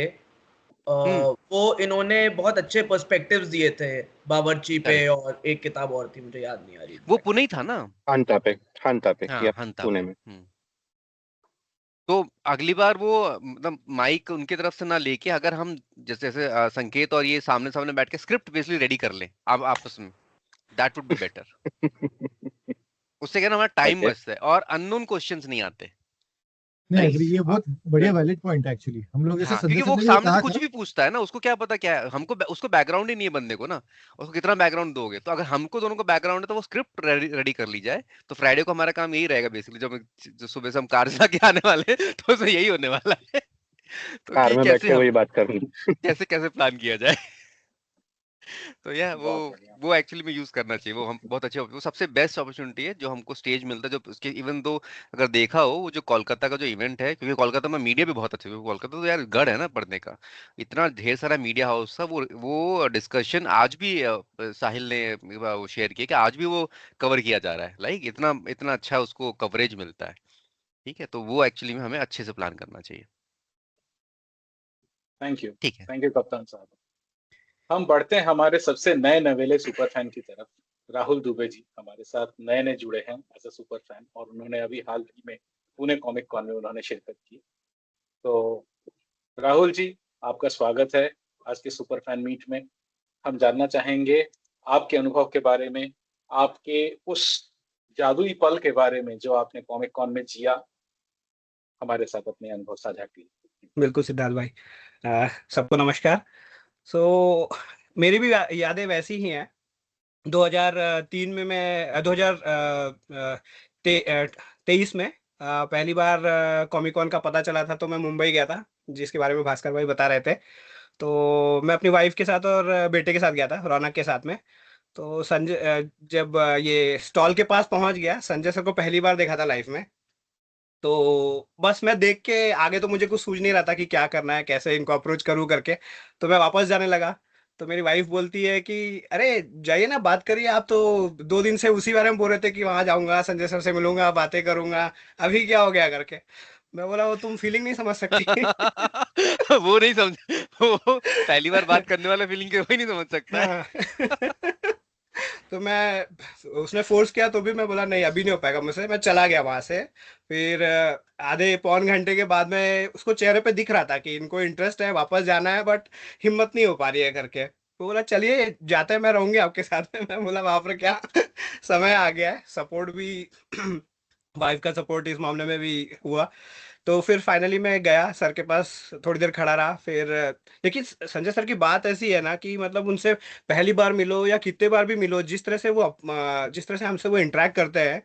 [SPEAKER 2] हम्म।
[SPEAKER 3] वो इन्होंने बहुत अच्छे पर्सपेक्टिव्स दिए थे बावर्ची पे,
[SPEAKER 2] करेक्ट।
[SPEAKER 3] और एक किताब और थी, मुझे याद नहीं आ रही
[SPEAKER 2] वो
[SPEAKER 3] एग्जैक्ट।
[SPEAKER 2] पुणे ही था ना।
[SPEAKER 7] हंता पे
[SPEAKER 2] हाँ,
[SPEAKER 7] या
[SPEAKER 2] हंता पे।
[SPEAKER 7] पुणे में।
[SPEAKER 2] तो अगली बार वो मतलब माइक उनकी तरफ से ना लेके, अगर हम जैसे जैसे संकेत और ये सामने सामने बैठ के स्क्रिप्ट बेसिकली रेडी कर लें अब आपस में, दैट वुड बी बेटर। उससे क्या ना, हमारा टाइम
[SPEAKER 7] ओके।
[SPEAKER 2] बचता है और अननोन क्वेश्चंस नहीं आते।
[SPEAKER 6] नहीं
[SPEAKER 2] लाइक,
[SPEAKER 6] एग्री, ये बहुत बढ़िया
[SPEAKER 1] बिल्कुल,
[SPEAKER 6] वैलिड पॉइंट है एक्चुअली। हम लोग जैसे
[SPEAKER 2] हाँ,
[SPEAKER 6] संजय
[SPEAKER 2] क्योंकि
[SPEAKER 6] सर
[SPEAKER 2] वो
[SPEAKER 6] ने भी ये
[SPEAKER 2] सामने से
[SPEAKER 6] कहा
[SPEAKER 2] कुछ
[SPEAKER 6] था।
[SPEAKER 2] भी पूछता है ना, उसको क्या पता क्या है, हमको उसको बैकग्राउंड ही नहीं है बंदे को ना, उसको कितना बैकग्राउंड दोगे, तो अगर हमको दोनों को बैकग्राउंड है तो वो स्क्रिप्ट रेडी कर ली जाए। तो फ्राइडे को हमारा काम यही रहेगा बेसिकली, जो सुबह से हम कार चला के आने वाले हैं, तो उसमें यही होने वाला है। तो
[SPEAKER 7] कार
[SPEAKER 2] कि
[SPEAKER 7] में बैठ
[SPEAKER 2] कैसे
[SPEAKER 7] के
[SPEAKER 2] हम,
[SPEAKER 7] वही बात कर रही।
[SPEAKER 2] कैसे कैसे प्लान किया जाए। तो यह
[SPEAKER 1] बहुत बढ़िया।
[SPEAKER 2] वो एक्चुअली में यूज करना चाहिए, वो हम बहुत अच्छे, वो सबसे बेस्ट अपॉर्चुनिटी है जो हमको स्टेज मिलता है, जो उसके इवन दो, अगर देखा हो वो जो कोलकाता का जो इवेंट है, क्योंकि कोलकाता में मीडिया भी बहुत अच्छे, क्योंकि कोलकाता तो यार गढ़ है ना पढ़ने का, इतना ढेर सारा मीडिया हाउस था। वो डिस्कशन आज भी साहिल ने वो शेयर किया कि आज भी वो कवर किया जा रहा है, लाइक इतना इतना अच्छा उसको कवरेज मिलता है। ठीक है, तो वो एक्चुअली में हमें अच्छे से प्लान करना चाहिए।
[SPEAKER 1] थैंक यू,
[SPEAKER 2] ठीक है।
[SPEAKER 1] थैंक यू कप्तान साहब। हम बढ़ते हैं हमारे सबसे नए नवेले सुपर फैन की तरफ। राहुल दुबे जी हमारे साथ नए नए जुड़े हैं एज अ सुपर फैन, और उन्होंने अभी हाल ही में पुणे कॉमिक कॉन में उन्होंने शिरकत की। तो राहुल जी, आपका स्वागत है आज के सुपर फैन मीट में। हम जानना चाहेंगे आपके अनुभव के बारे में, आपके उस जादुई पल के बारे में जो आपने कॉमिक कॉन में जिया। हमारे साथ अपने अनुभव साझा किए।
[SPEAKER 8] बिल्कुल सिद्धार्थ भाई। सबको नमस्कार। सो मेरी भी यादें वैसी ही हैं। 2003 में मैं 2023 में पहली बार कॉमिक कॉन का पता चला था, तो मैं मुंबई गया था, जिसके बारे में भास्कर भाई बता रहे थे। तो मैं अपनी वाइफ के साथ और बेटे के साथ गया था, रौनक के साथ में। तो संजय जब ये स्टॉल के पास पहुंच गया, संजय सर को पहली बार देखा था लाइफ में। तो बस मैं देख के आगे तो मुझे कुछ सूझ नहीं रहा था कि क्या करना है, कैसे इनको अप्रोच करूँ करके। तो मैं वापस जाने लगा, तो मेरी वाइफ बोलती है कि अरे जाइए ना, बात करिए, आप तो 2 दिन से उसी बारे में बोल रहे थे कि वहां जाऊंगा, संजय सर से मिलूंगा, बातें करूंगा, अभी क्या हो गया करके। मैं बोला वो तुम फीलिंग नहीं समझ सकती।
[SPEAKER 2] वो नहीं समझ, वो पहली बार बात करने वाला फीलिंग के वही नहीं समझ सकता है।
[SPEAKER 8] हाँ। तो मैं, उसने फोर्स किया तो भी मैं बोला नहीं, अभी नहीं हो पाएगा मुझसे, मैं चला गया वहां से। फिर आधे पौन घंटे के बाद में उसको चेहरे पे दिख रहा था कि इनको इंटरेस्ट है, वापस जाना है, बट हिम्मत नहीं हो पा रही है करके। तो बोला चलिए जाते हैं, मैं रहूंगी आपके साथ में। मैं बोला वहां पर क्या, समय आ गया है, सपोर्ट भी वाइफ का सपोर्ट इस मामले में भी हुआ। तो फिर फाइनली मैं गया सर के पास, थोड़ी देर खड़ा रहा। फिर लेकिन संजय सर की बात ऐसी है ना कि मतलब उनसे पहली बार मिलो या कितने बार भी मिलो, जिस तरह से वो जिस तरह से हमसे वो इंटरेक्ट करते हैं,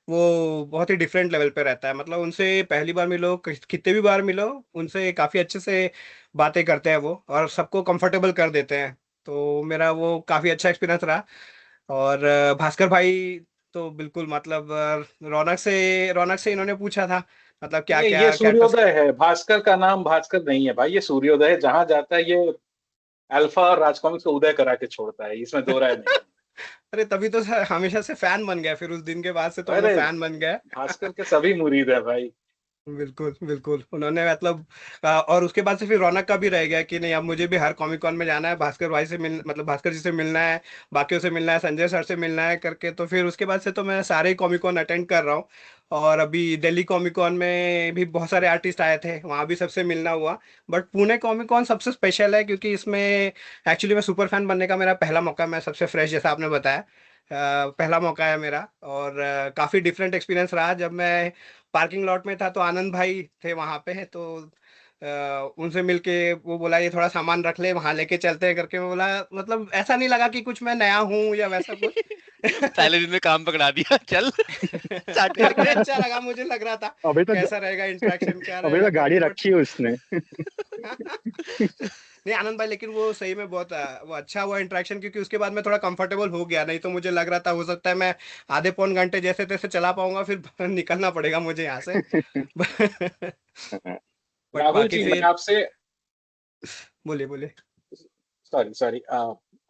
[SPEAKER 8] वो बहुत ही डिफरेंट लेवल पे रहता है। मतलब उनसे पहली बार मिलो, कितने भी बार मिलो, उनसे काफी अच्छे से बातें करते हैं वो, और सबको कंफर्टेबल कर देते हैं। तो मेरा वो काफी अच्छा एक्सपीरियंस रहा। और भास्कर भाई तो बिल्कुल, मतलब रौनक से इन्होंने पूछा था, मतलब क्या
[SPEAKER 1] ये
[SPEAKER 8] क्या कैरेक्टर्स।
[SPEAKER 1] सूर्योदय है, भास्कर का नाम भास्कर नहीं है भाई, ये सूर्योदय है। जहां जाता है ये अल्फा और राजकॉमिक्स को उदय करा के छोड़ता है, इसमें दो राय नहीं
[SPEAKER 8] अरे तभी तो हमेशा से फैन बन गया, फिर उस दिन के बाद से तो
[SPEAKER 1] है।
[SPEAKER 8] हम लोग
[SPEAKER 1] अरे
[SPEAKER 8] फैन बन गए।
[SPEAKER 1] भास्कर के सभी मुरीद है भाई।
[SPEAKER 8] बिल्कुल बिल्कुल, उन्होंने मतलब और उसके बाद से फिर रौनक का भी रह गया कि नहीं, अब मुझे भी हर कॉमिक कॉन में जाना है, भास्कर भाई से मिल मतलब भास्कर जी से मिलना है, बाकियों से मिलना है, संजय सर से मिलना है करके। तो फिर उसके बाद से तो मैं सारे कॉमिक कॉन अटेंड कर रहा हूँ। और अभी दिल्ली कॉमिक कॉन में भी बहुत सारे आर्टिस्ट आए थे, वहाँ भी सबसे मिलना हुआ। बट पुणे कॉमिक कॉन सबसे स्पेशल है, क्योंकि इसमें एक्चुअली मैं सुपर फैन बनने का मेरा पहला मौका, मैं सबसे फ्रेश जैसा आपने बताया, पहला मौका है मेरा। और काफ़ी डिफरेंट एक्सपीरियंस रहा। जब मैं पार्किंग लॉट में था तो आनंद भाई थे वहां पे, तो उनसे मिलके वो बोला ये थोड़ा सामान रख ले, वहां लेके चलते हैं करके। मैं बोला, मतलब ऐसा नहीं लगा कि कुछ मैं नया हूँ या वैसा कुछ।
[SPEAKER 2] पहले दिन में काम पकड़ा दिया, चल स्टार्ट
[SPEAKER 8] काफी
[SPEAKER 2] करके।
[SPEAKER 8] अच्छा लगा, मुझे लग रहा था
[SPEAKER 7] अभी तो
[SPEAKER 8] कैसा रहेगा इंटरेक्शन, क्या
[SPEAKER 7] अभी
[SPEAKER 8] रहेगा
[SPEAKER 7] तो गाड़ी
[SPEAKER 8] करके, बट
[SPEAKER 7] रखी है उसने।
[SPEAKER 8] नहीं आनंद भाई, लेकिन वो सही में बहुत वो अच्छा हुआ इंटरेक्शन, क्योंकि उसके बाद मैं थोड़ा कंफर्टेबल हो गया। नहीं तो मुझे लग रहा था हो सकता है मैं आधे पौन घंटे जैसे तैसे चला पाऊंगा, फिर निकलना पड़ेगा मुझे यहाँ से। बट
[SPEAKER 1] राहुल
[SPEAKER 8] बाकी
[SPEAKER 1] जी, मैं
[SPEAKER 8] फिर
[SPEAKER 1] आपसे,
[SPEAKER 8] बोलिए बोलिए।
[SPEAKER 1] सॉरी सॉरी,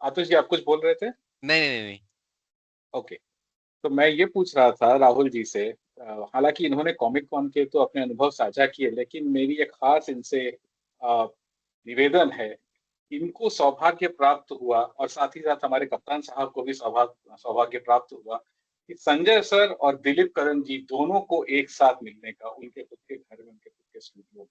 [SPEAKER 1] आतुष जी आप कुछ बोल रहे थे?
[SPEAKER 2] नहीं नहीं नहीं नहीं।
[SPEAKER 1] ओके। तो मैं ये पूछ रहा था राहुल जी से, हालांकि इन्होंने कॉमिक कॉन के तो अपने अनुभव साझा किए, लेकिन मेरी एक खास इनसे निवेदन है। इनको सौभाग्य प्राप्त हुआ, और साथ ही साथ हमारे कप्तान साहब को भी सौभाग्य सौभाग्य प्राप्त हुआ कि संजय सर और दिलीप करण जी दोनों को एक साथ मिलने का, उनके खुद के घर में, उनके खुद के स्टूडियो में।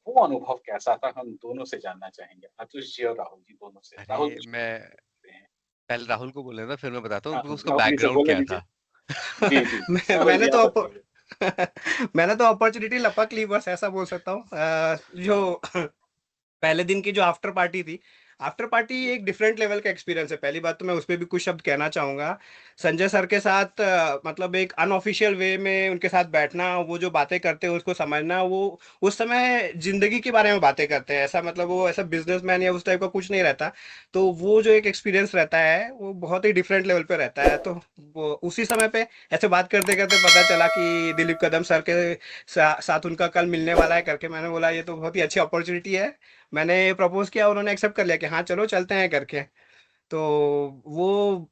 [SPEAKER 1] वो अनुभव कैसा था, हम दोनों से जानना चाहेंगे, आतुष जी और राहुल जी दोनों से।
[SPEAKER 2] अरे
[SPEAKER 1] राहुल जी
[SPEAKER 2] मैं
[SPEAKER 1] शुरू हैं।
[SPEAKER 2] पहले राहुल को बोले ना, फिर मैं बताता
[SPEAKER 1] हाँ,
[SPEAKER 2] हूँ उसका
[SPEAKER 1] राहुल जी से
[SPEAKER 2] बैकग्राउंड
[SPEAKER 1] बोलने
[SPEAKER 2] क्या
[SPEAKER 1] दीजिए।
[SPEAKER 2] था।
[SPEAKER 1] जी जी जी, राहुल
[SPEAKER 8] मैंने
[SPEAKER 1] जी
[SPEAKER 8] तो
[SPEAKER 1] आप बताइए।
[SPEAKER 8] मैंने तो अपॉर्चुनिटी लपक ली, बस ऐसा बोल सकता हूँ। जो पहले दिन की जो आफ्टर पार्टी थी, आफ्टर पार्टी एक डिफरेंट लेवल का एक्सपीरियंस है। पहली बात तो मैं उस पर भी कुछ शब्द कहना चाहूंगा। संजय सर के साथ मतलब एक अनऑफिशियल वे में उनके साथ बैठना, वो जो बातें करते हैं उसको समझना, वो उस समय जिंदगी के बारे में बातें करते हैं, ऐसा मतलब वो ऐसा बिजनेसमैन या उस टाइप का कुछ नहीं रहता। तो वो जो एक एक्सपीरियंस रहता है वो बहुत ही डिफरेंट लेवल पे रहता है। तो वो उसी समय पे ऐसे बात करते करते पता चला कि दिलीप कदम सर के साथ उनका कल मिलने वाला है करके। मैंने बोला ये तो बहुत ही अच्छी अपॉर्चुनिटी है। मैंने प्रपोज किया, उन्होंने एक्सेप्ट कर लिया कि हाँ चलो चलते हैं करके। तो वो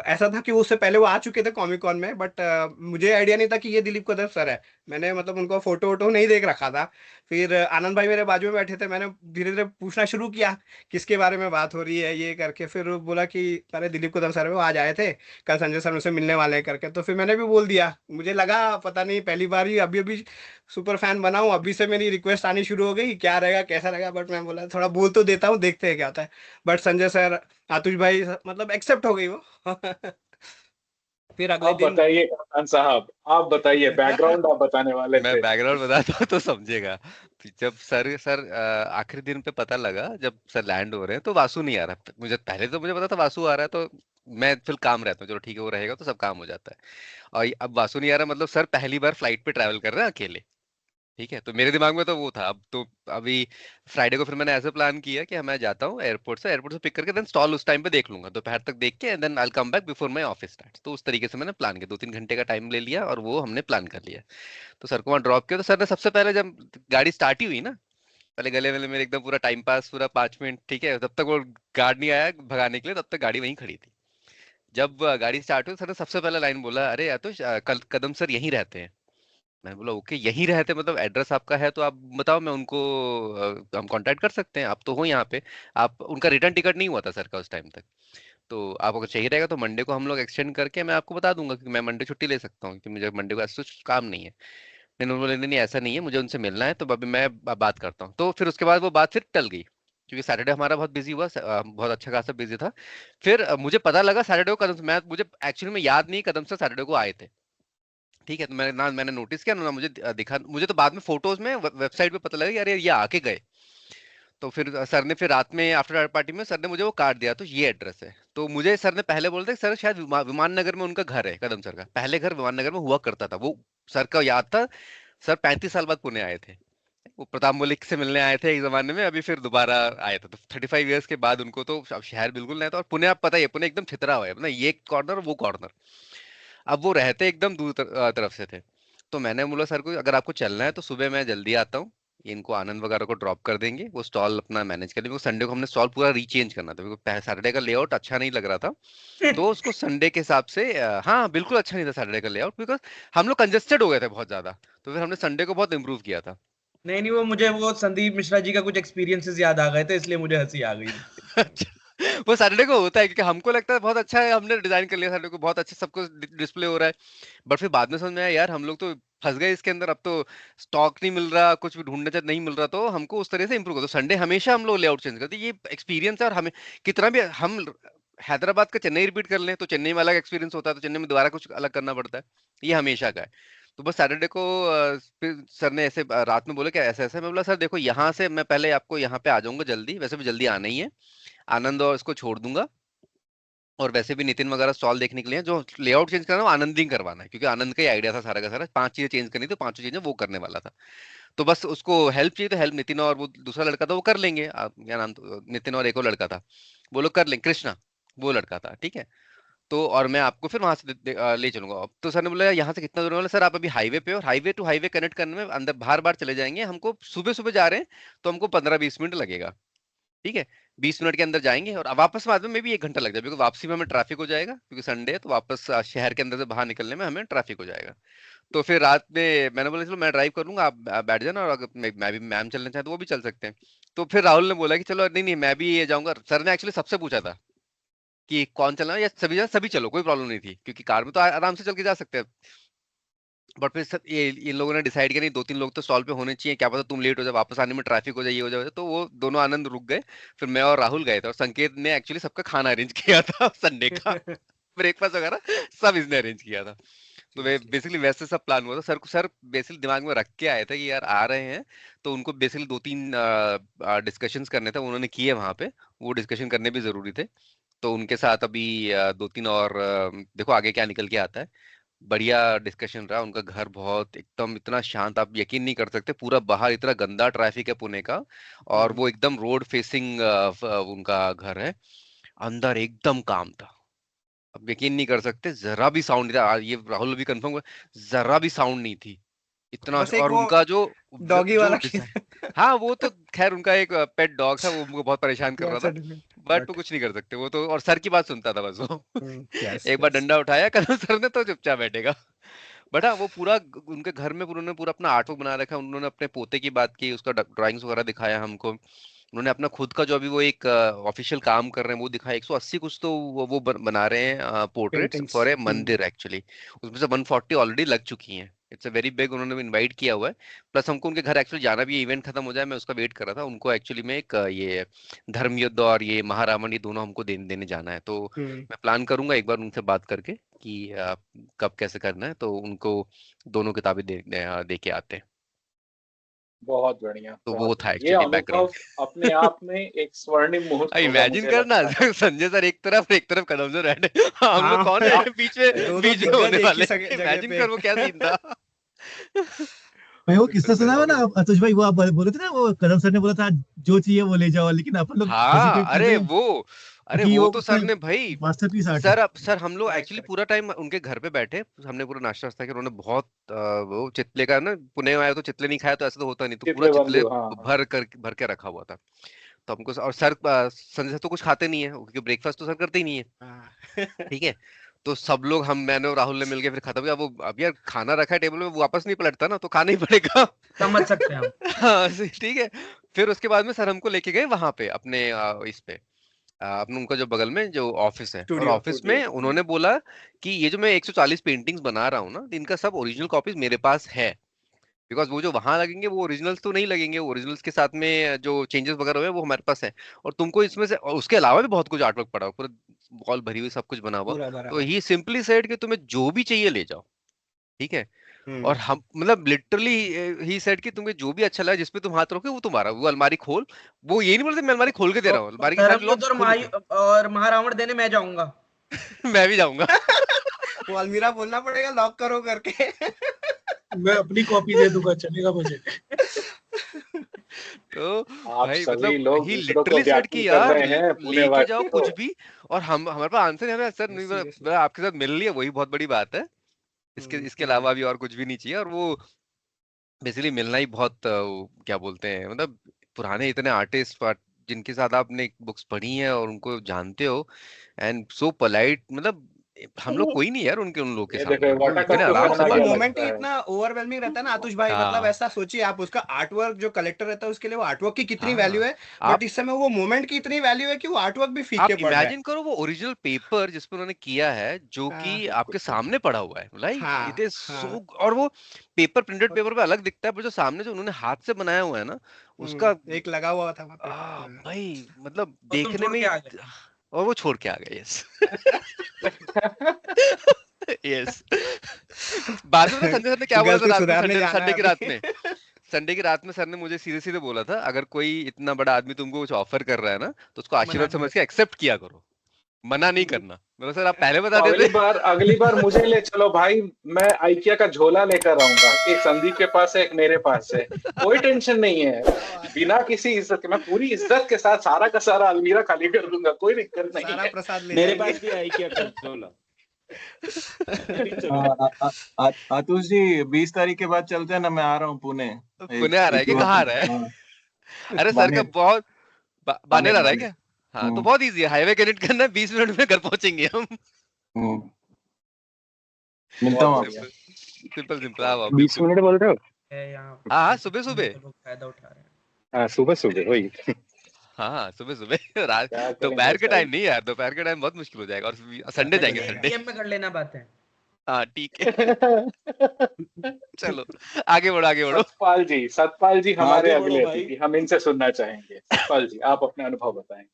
[SPEAKER 8] ऐसा था कि उससे पहले वो आ चुके थे कॉमिक कॉन में, बट मुझे आइडिया नहीं था कि ये दिलीप कदम सर है। मैंने मतलब उनको फोटो वोटो नहीं देख रखा था। फिर आनंद भाई मेरे बाजू में बैठे थे, मैंने धीरे धीरे पूछना शुरू किया किसके बारे में बात हो रही है ये करके। फिर वो बोला कि अरे दिलीप कदम सर वो आज आए थे, कल संजय सर उनसे मिलने वाले हैं करके। तो फिर मैंने भी बोल दिया, मुझे लगा पता नहीं पहली बार ही अभी अभी सुपर फैन बना हूँ, अभी से मेरी रिक्वेस्ट आनी शुरू हो गई क्या रहेगा कैसा रहेगा। बट मैं बोला थोड़ा बोल तो देता हूँ, देखते हैं क्या होता है। बट संजय सर, आतुष भाई, मतलब एक्सेप्ट हो गई वो। फिर अगले
[SPEAKER 1] आप
[SPEAKER 8] दिन
[SPEAKER 1] बताइए कप्तान साहब, आप बताइए, बैकग्राउंड आप बताने वाले
[SPEAKER 2] मैं
[SPEAKER 1] थे।
[SPEAKER 2] बैकग्राउंड बताता हूँ तो समझेगा। तो जब सर आखिरी दिन पे पता लगा, जब सर लैंड हो रहे हैं तो वासु नहीं आ रहा। मुझे पहले तो मुझे पता था वासु आ रहा है, तो मैं फिर काम रहता हूँ, चलो ठीक है वो रहेगा तो सब काम हो जाता है। और अब वासु नहीं आ रहा, मतलब सर पहली बार फ्लाइट पे ट्रैवल कर रहे हैं अकेले। ठीक है, तो मेरे दिमाग में तो वो था। अब तो अभी फ्राइडे को फिर मैंने ऐसे प्लान किया कि मैं जाता हूँ एयरपोर्ट से पिक करके देन स्टॉल उस टाइम पे देख लूंगा, दोपहर तक देख के then I come back before my office start. तो उस तरीके से मैंने प्लान किया, 2-3 घंटे का टाइम ले लिया और वो हमने प्लान कर लिया। तो सर को वहाँ ड्रॉप किया, तो सर ने सबसे पहले जब गाड़ी स्टार्ट ही हुई ना, पहले गले वाले मेरे एकदम पूरा टाइम पास, पूरा 5 मिनट ठीक है, तब तक वो गार्ड नहीं आया भगाने के लिए, तब तक गाड़ी वहीं खड़ी थी। जब गाड़ी स्टार्ट हुई, सर ने सबसे पहले लाइन बोला, अरे या तो कल कदम सर यहीं रहते हैं। मैंने बोला ओके, यहीं रहते मतलब एड्रेस आपका है तो आप बताओ, मैं उनको हम कांटेक्ट कर सकते हैं, आप तो हो यहाँ पे। आप उनका रिटर्न टिकट नहीं हुआ था सर का उस टाइम तक। तो आप अगर चाहिए रहेगा तो मंडे को हम लोग एक्सटेंड करके मैं आपको बता दूंगा कि मैं मंडे छुट्टी ले सकता हूँ, कि मुझे मंडे को ऐसा कुछ काम नहीं है। मैंने बोला नहीं नहीं ऐसा नहीं है, मुझे उनसे मिलना है, तो अभी मैं बात करता हूँ। तो फिर उसके बाद वो बात फिर टल गई, क्योंकि सैटरडे हमारा बहुत बिजी हुआ, बहुत अच्छा खासा बिजी था। फिर मुझे पता लगा सैटरडे को कदम, मैं मुझे एक्चुअली में याद नहीं कदम से सैटरडे को आए थे। ठीक है, तो मैंने नोटिस किया ना, मुझे दिखा, मुझे तो बाद में फोटोज में वेबसाइट पे पता लगा कि अरे ये आके गए। तो फिर सर ने फिर रात में आफ्टर पार्टी में सर ने मुझे वो कार्ड दिया, तो ये एड्रेस है। तो मुझे सर ने पहले बोला था कि सर शायद विमान नगर में उनका घर है, कदम सर का पहले घर विमान नगर में हुआ करता था, वो सर का याद था। सर 35 साल बाद पुणे आए थे, वो प्रताप मलिक से मिलने आए थे एक जमाने में, अभी फिर दोबारा आए थे, तो 35 ईयर्स के बाद उनको तो अब शहर बिल्कुल नया था। और पुणे आप पता ही है, पुणे एकदम छितरा हुआ है ना, ये कॉर्नर वो कॉर्नर। अब वो रहते एकदम दूर तरफ से थे। तो मैंने बोला सर को अगर आपको चलना है तो सुबह मैं जल्दी आता हूँ, इनको आनंद वगैरह को ड्रॉप कर देंगे, वो स्टॉल अपना मैनेज कर लेंगे। संडे को हमने स्टॉल पूरा रीचेंज करना था, क्योंकि सैटरडे का लेआउट अच्छा नहीं लग रहा था, तो उसको संडे के हिसाब से हाँ बिल्कुल अच्छा नहीं था सैटरडे का लेआउट, बिकॉज हम लोग कंजेस्टेड हो गए थे बहुत ज्यादा, तो फिर हमने संडे को बहुत इंप्रूव किया था।
[SPEAKER 3] नहीं, वो मुझे वो संदीप मिश्रा जी का कुछ एक्सपीरियंसेस याद आ गए थे, इसलिए मुझे हंसी आ गई थी।
[SPEAKER 2] अच्छा, वो सैटरडे को होता है, क्योंकि हमको लगता है बहुत अच्छा है, हमने डिजाइन कर लिया सैटरडे को, बहुत अच्छा सब कुछ डिस्प्ले हो रहा है। बट फिर बाद में समझ में आया यार हम लोग तो फंस गए इसके अंदर, अब तो स्टॉक नहीं मिल रहा, कुछ भी ढूंढने से नहीं मिल रहा, तो हमको उस तरह से इंप्रूव कर दो। संडे हमेशा हम लोग लेआउट चेंज करते हैं, ये एक्सपीरियंस है। और हमें कितना भी हम हैदराबाद का चेन्नई रिपीट कर लें तो चेन्नई में अलग एक्सपीरियंस होता है, तो चेन्नई में दोबारा कुछ अलग करना पड़ता है, ये हमेशा का है। तो बस सैटरडे को फिर सर ने ऐसे रात में बोले कि ऐसे ऐसे, मैं बोला सर देखो यहाँ से मैं पहले आपको यहाँ पे आ जाऊंगा जल्दी, वैसे भी जल्दी आना ही है, आनंद और इसको छोड़ दूंगा, और वैसे भी नितिन वगैरह स्टॉल देखने के लिए जो लेआउट चेंज करना है वो आनंद ही करवाना है, क्योंकि आनंद का ही आइडिया था सारा का सारा, 5 चीजें चेंज करनी थी, 5 चीजें वो करने वाला था। तो बस उसको हेल्प चाहिए, तो हेल्प नितिन और वो दूसरा लड़का था वो कर लेंगे, क्या नाम नितिन और एक और लड़का था वो लोग कर लेंगे, कृष्णा वो लड़का था, ठीक है। तो और मैं आपको फिर वहां से ले चलूंगा। अब तो सर ने बोला यहाँ से कितना दूर है, बोला सर आप अभी हाईवे पे हो, और हाईवे टू हाईवे कनेक्ट करने में अंदर बाहर बाहर चले जाएंगे, हमको सुबह सुबह जा रहे हैं तो हमको 15-20 मिनट लगेगा, ठीक है। 20 मिनट के अंदर जाएंगे और वापस में आने में भी 1 घंटा लग जाएगा, क्योंकि वापसी में हमें ट्रैफिक हो जाएगा, क्योंकि संडे है तो वापस शहर के अंदर से बाहर निकलने में हमें ट्रैफिक हो जाएगा। तो फिर रात में मैंने बोला चलो मैं ड्राइव कर लूंगा, आप बैठ जाना, और अगर मैं भी मैम चलना चाहे तो वो भी चल सकते हैं। तो फिर राहुल ने बोला कि चलो नहीं नहीं मैं भी ये जाऊंगा। सर ने एक्चुअली सबसे पूछा था कि कौन चलना है, या सभी चलो, कोई प्रॉब्लम नहीं थी, क्योंकि कार में तो आराम से चल के जा सकते हैं। बट फिर ये इन लोगों ने डिसाइड किया नहीं 2-3 लोग तो स्टॉल पे होने चाहिए, क्या पता तुम लेट हो जाओ, वापस आने में ट्रैफिक हो जाए, ये हो जाए, तो वो दोनों आनंद रुक गए। फिर मैं और राहुल गए थे, और संकेत ने एक्चुअली सबका खाना अरेंज किया था संडे का, ब्रेकफास्ट वगैरह सब इसने अरेंज किया था। तो वे बेसिकली वैसे सब प्लान हुआ था। सर बेसिकली दिमाग में रख के आए थे कि यार आ रहे हैं, तो उनको बेसिकली 2-3 डिस्कशंस करने थे, उन्होंने किए वहां पे, वो डिस्कशन करने भी जरूरी थे। तो उनके साथ अभी 2-3 और देखो आगे क्या निकल के आता है। बढ़िया डिस्कशन रहा। उनका घर बहुत एकदम इतना शांत, आप यकीन नहीं कर सकते, पूरा बाहर इतना गंदा ट्रैफिक है पुणे का, और वो एकदम रोड फेसिंग उनका घर है, अंदर एकदम काम था। अब यकीन नहीं कर सकते, जरा भी साउंड नहीं था, ये राहुल भी कंफर्म हुआ, जरा भी साउंड नहीं थी, इतना।
[SPEAKER 8] बस एक
[SPEAKER 2] और
[SPEAKER 8] वो
[SPEAKER 2] उनका जो
[SPEAKER 8] डॉगी
[SPEAKER 2] जो
[SPEAKER 8] वाला
[SPEAKER 2] डिजाइन, हाँ वो तो खैर उनका एक पेट डॉग था, वो उनको बहुत परेशान कर रहा था, बट वो
[SPEAKER 8] बट
[SPEAKER 2] कुछ नहीं कर सकते वो तो, और सर की बात सुनता था बस वो।
[SPEAKER 8] यस
[SPEAKER 2] एक बार
[SPEAKER 8] यस
[SPEAKER 2] डंडा उठाया कल सर ने तो चुपचाप बैठेगा। बट हाँ वो पूरा उनके घर में उन्होंने पूरा अपना आर्टवर्क बना रखा है। उन्होंने अपने पोते की बात की, उसका ड्राइंग्स वगैरह दिखाया हमको। उन्होंने अपना खुद का जो अभी वो एक ऑफिशियल काम कर रहे हैं वो दिखाया, 180 कुछ तो वो बना रहे हैं पोर्ट्रेट्स
[SPEAKER 8] पेंटिंग्स।
[SPEAKER 2] फॉर ए मंदिर एक्चुअली। उसमें से 140 ऑलरेडी लग चुकी हैं, इट्स अ वेरी बिग, उन्होंने इनवाइट किया हुआ है। प्लस हमको उनके घर एक्चुअली जाना भी, इवेंट खत्म हो जाए मैं उसका वेट कर रहा था। उनको एक्चुअली में एक ये धर्म युद्ध और ये महारावण, ये दोनों हमको देने जाना है, तो मैं प्लान करूंगा एक बार उनसे बात करके कि कब कैसे करना है, तो उनको दोनों किताबें दे के आते हैं।
[SPEAKER 1] बहुत बढ़िया,
[SPEAKER 2] तो
[SPEAKER 1] बहुत
[SPEAKER 2] वो था
[SPEAKER 1] बढ़िया। ये
[SPEAKER 2] एक्चुअली
[SPEAKER 1] अनुभव
[SPEAKER 2] बैकग्राउंड।
[SPEAKER 1] अपने आप में एक स्वर्णिम मुहूर्त होगा
[SPEAKER 2] इमेजिन
[SPEAKER 1] मुझे
[SPEAKER 2] करना
[SPEAKER 1] लगता है।
[SPEAKER 2] संजय सर एक तरफ कदम से बैठे, हम लोग
[SPEAKER 8] हाँ
[SPEAKER 2] कौन है बीच में
[SPEAKER 8] दो
[SPEAKER 2] बीच में
[SPEAKER 8] दिग्गज
[SPEAKER 2] होने
[SPEAKER 8] एक ही
[SPEAKER 2] वाले।
[SPEAKER 8] जगह
[SPEAKER 2] इमेजिन
[SPEAKER 8] पे।
[SPEAKER 2] कर वो क्या सीन था।
[SPEAKER 6] भाई वो
[SPEAKER 2] तो
[SPEAKER 6] किस्सा सुना हुआ ना अतुष भाई, वो आप बोले थे ना, वो कदम सर ने बोला था जो चाहिए वो ले जाओ, लेकिन अपन लोग
[SPEAKER 2] हाँ
[SPEAKER 6] हेजिटेट कर रहे हैं
[SPEAKER 2] अरे
[SPEAKER 6] कि
[SPEAKER 2] वो
[SPEAKER 6] वो
[SPEAKER 2] तो सर ने भाई,
[SPEAKER 6] मास्टरपीस आर्ट है।
[SPEAKER 2] सर हम लोग
[SPEAKER 8] करेक्ट
[SPEAKER 2] एक्चुअली
[SPEAKER 8] करेक्ट।
[SPEAKER 2] पूरा टाइम उनके घर पे बैठे, हमने पूरा नाश्ता वास्ता किया। उन्होंने बहुत वो चितले का ना, पुणे में आया तो चितले नहीं खाया तो ऐसा तो होता नहीं, तो पूरा
[SPEAKER 1] चितले
[SPEAKER 2] चितले
[SPEAKER 1] बंधु, हाँ हाँ।
[SPEAKER 2] भर के रखा हुआ था। तो हमको और सर संजय सर तो कुछ खाते नहीं है, क्योंकि ब्रेकफास्ट तो सर करते ही नहीं है,
[SPEAKER 8] हाँ।
[SPEAKER 2] ठीक है। तो सब लोग, हम मैंने और राहुल ने मिलके फिर खत्म किया। वो अब यार खाना रखा है टेबल में, वो वापस नहीं पलटता ना, तो खाना ही पड़ेगा।
[SPEAKER 3] समझ सकते हैं हम।
[SPEAKER 2] हाँ ठीक है। फिर उसके बाद में सर हमको लेके गए वहां पे अपने इस पे अपने उनका जो बगल में जो ऑफिस है, और
[SPEAKER 8] स्टूडियो।
[SPEAKER 2] ऑफिस में उन्होंने बोला कि ये जो मैं 140 पेंटिंग्स बना रहा हूँ ना, इनका सब ओरिजिनल कॉपीज मेरे पास है, बिकॉज वो जो वहां लगेंगे वो ओरिजिनल्स तो नहीं लगेंगे, ओरिजिनल्स के साथ में जो चेंजेस वगैरह हुए वो हमारे पास है। और तुमको इसमें से, और उसके अलावा भी बहुत कुछ आर्टवर्क पड़ा हुआ, पूरा वॉल भरी हुई, सब कुछ बना हुआ।
[SPEAKER 8] पूरा भरा
[SPEAKER 2] तो
[SPEAKER 8] हुआ।
[SPEAKER 2] ही सिंपली सेड कि तुम्हें जो भी चाहिए ले जाओ, ठीक है। और हम मतलब लिटरली ही सेड कि तुम्हें जो भी अच्छा लगा जिस पे तुम हाथ रखोगे वो तुम्हारा, वो अलमारी खोल, वो ये नहीं बोलते मैं अलमारी खोल के दे रहा हूँ, अलमारी के सारे
[SPEAKER 3] धर्मयुद्ध
[SPEAKER 2] लॉक
[SPEAKER 3] और
[SPEAKER 2] खोल के
[SPEAKER 3] और महारावण देने मैं जाऊंगा।
[SPEAKER 2] मैं भी जाऊंगा।
[SPEAKER 8] वो अलमीरा बोलना पड़ेगा लॉक करो करके।
[SPEAKER 9] मैं अपनी कॉपी दे दूंगा, चलेगा मुझे।
[SPEAKER 2] तो
[SPEAKER 1] आप
[SPEAKER 2] भाई
[SPEAKER 1] सभी
[SPEAKER 2] मतलब
[SPEAKER 1] लोग
[SPEAKER 2] ही
[SPEAKER 1] दूसरों को
[SPEAKER 2] लिटरली सेड
[SPEAKER 1] व्याख्या
[SPEAKER 2] कि
[SPEAKER 1] कर
[SPEAKER 2] यार
[SPEAKER 1] रहे हैं,
[SPEAKER 2] लेके जाओ
[SPEAKER 1] पुण्यवादी
[SPEAKER 2] कुछ
[SPEAKER 1] हो।
[SPEAKER 2] भी, और हम हमारे पास आंसर है सर नहीं,
[SPEAKER 8] सीरियसली।
[SPEAKER 2] आपके साथ मिल लिया वही बहुत बड़ी बात है, इसके इसके अलावा भी और कुछ भी नहीं चाहिए। और वो बेसिकली मिलना ही बहुत क्या बोलते हैं मतलब पुराने इतने आर्टिस्ट जिनके साथ आपने बुक्स पढ़ी हैं और उनको जानते हो, एंड सो पोलाइट, मतलब हम लोग कोई नहीं यार उनके, उन लोग के
[SPEAKER 1] ये
[SPEAKER 2] सामने,
[SPEAKER 1] देखो
[SPEAKER 2] वो
[SPEAKER 1] वाटा
[SPEAKER 2] इतने
[SPEAKER 1] कप तो
[SPEAKER 2] आराम से
[SPEAKER 1] कहना
[SPEAKER 8] वो
[SPEAKER 1] क्या
[SPEAKER 2] बात
[SPEAKER 8] मोमेंट
[SPEAKER 2] करते
[SPEAKER 8] ही
[SPEAKER 1] लगता है।
[SPEAKER 8] इतना ओवरवेलमिंग रहता है ना आतुष भाई, मतलब
[SPEAKER 2] हाँ
[SPEAKER 8] ऐसा सोचिए आप, उसका आर्ट वर्क जो कलेक्टर रहता है उसके लिए वो आर्ट वर्क की कितनी वैल्यू
[SPEAKER 2] हाँ
[SPEAKER 8] है,
[SPEAKER 2] आप
[SPEAKER 8] बट इस समय वो मोमेंट की इतनी वैल्यू है कि वो आर्ट वर्क भी
[SPEAKER 2] आप
[SPEAKER 8] फीके पड़ रहा है।
[SPEAKER 2] इमेजिन करो वो ओरिजिनल पेपर जिस पर उन्होंने किया है जो कि
[SPEAKER 8] हाँ
[SPEAKER 2] आपके सामने पड़ा हुआ है, लाइक इट
[SPEAKER 8] हाँ
[SPEAKER 2] इज
[SPEAKER 8] हाँ।
[SPEAKER 2] सो, और वो पेपर प्रिंटेड
[SPEAKER 8] और
[SPEAKER 2] पेपर पे अलग दिखता है, पर जो सामने जो उन्होंने हाथ से बनाया हुआ है ना उसका
[SPEAKER 8] एक लगा हुआ था वहाँ पे।
[SPEAKER 2] भाई मतलब
[SPEAKER 3] और तुम
[SPEAKER 2] देखने
[SPEAKER 3] छोड़
[SPEAKER 2] में
[SPEAKER 3] के आ गए।
[SPEAKER 2] और वो छोड़ के आ गए, यस। यस। बाद में संजय सर ने क्या बोला था
[SPEAKER 8] गलती
[SPEAKER 2] रात में,
[SPEAKER 8] सुधारने
[SPEAKER 2] संडे
[SPEAKER 8] जाना है
[SPEAKER 2] संडे की रात
[SPEAKER 8] अभी।
[SPEAKER 2] में, संडे की रात में सर ने मुझे सीधे सीधे बोला था अगर कोई इतना बड़ा आदमी तुमको कुछ ऑफर कर रहा है ना तो उसको
[SPEAKER 8] मना
[SPEAKER 2] आशीर्वाद
[SPEAKER 8] नहीं
[SPEAKER 2] समझ
[SPEAKER 8] कर।
[SPEAKER 2] के एक्सेप्ट किया करो, मना नहीं करना। मैंने सर आप पहले
[SPEAKER 1] तो
[SPEAKER 2] बता देते।
[SPEAKER 1] अगली बार मुझे ले चलो भाई, मैं आइकिया का झोला लेकर आऊंगा, एक संदीप के पास है एक मेरे पास है, कोई टेंशन नहीं है।
[SPEAKER 8] क्या बात है,
[SPEAKER 1] बिना किसी इज्जत के मैं पूरी इज्जत के साथ सारा का सारा अलमीरा खाली कर दूंगा, कोई दिक्कत नहीं
[SPEAKER 8] सारा
[SPEAKER 1] है।
[SPEAKER 8] प्रसाद ले
[SPEAKER 5] मेरे
[SPEAKER 8] जाएंगे।
[SPEAKER 5] पास भी आई क्या कंसोल, मैं भी
[SPEAKER 4] आ,
[SPEAKER 5] चलूंगा।
[SPEAKER 4] आ, आ, आ, आतुष जी 20 तारीख के बाद चलते हैं ना, मैं आ रहा हूँ पुणे।
[SPEAKER 2] पुणे आ रहा है
[SPEAKER 4] एक
[SPEAKER 2] कि
[SPEAKER 4] दो
[SPEAKER 2] कहाँ आ
[SPEAKER 4] हफ्ते,
[SPEAKER 2] रहा है?
[SPEAKER 4] हाँ,
[SPEAKER 2] अरे सर का
[SPEAKER 4] बानेर
[SPEAKER 2] बहुत बानेर आ रहा है
[SPEAKER 4] बानेर।
[SPEAKER 2] क्या? हाँ तो
[SPEAKER 4] हम्म
[SPEAKER 2] बहुत इजी है, हाईवे कनेक्ट करना है, 20 मिनट में घर पहुंचेंगे हम।
[SPEAKER 4] हम्म, मिलता
[SPEAKER 1] बहुत
[SPEAKER 4] हूँ
[SPEAKER 1] बढ़िया,
[SPEAKER 4] आपसे।
[SPEAKER 2] सिंपल सिंपल
[SPEAKER 1] बहुत
[SPEAKER 2] आओ आप
[SPEAKER 1] बढ़िया।
[SPEAKER 7] 20
[SPEAKER 2] बिल्कुल।
[SPEAKER 7] मिनट बोल रहे हो?
[SPEAKER 3] है यहाँ
[SPEAKER 2] हाँ हाँ
[SPEAKER 3] ऐसे
[SPEAKER 2] सुबह
[SPEAKER 3] होने
[SPEAKER 2] सुबह।
[SPEAKER 3] का लोग फायदा उठा रहे हैं।
[SPEAKER 7] हाँ सुबह सुबह वही।
[SPEAKER 2] हाँ हाँ सुबह सुबह। रात
[SPEAKER 1] क्या करें
[SPEAKER 2] दोपहर
[SPEAKER 1] भाई
[SPEAKER 2] के टाइम
[SPEAKER 1] साहब।
[SPEAKER 2] नहीं यार, दोपहर के टाइम बहुत मुश्किल हो जाएगा, और संडे जाएंगे संडे।
[SPEAKER 3] डीएम में कर लेना बातें।
[SPEAKER 2] हाँ ठीक है। चलो आगे बढ़ो आगे बढ़ो।
[SPEAKER 1] सतपाल जी हमारे
[SPEAKER 5] आगे बढ़ो
[SPEAKER 1] अगले
[SPEAKER 5] भाई।
[SPEAKER 1] अतिथि, हम इनसे सुनना चाहेंगे। सतपाल जी आप अपने अनुभव बताएं।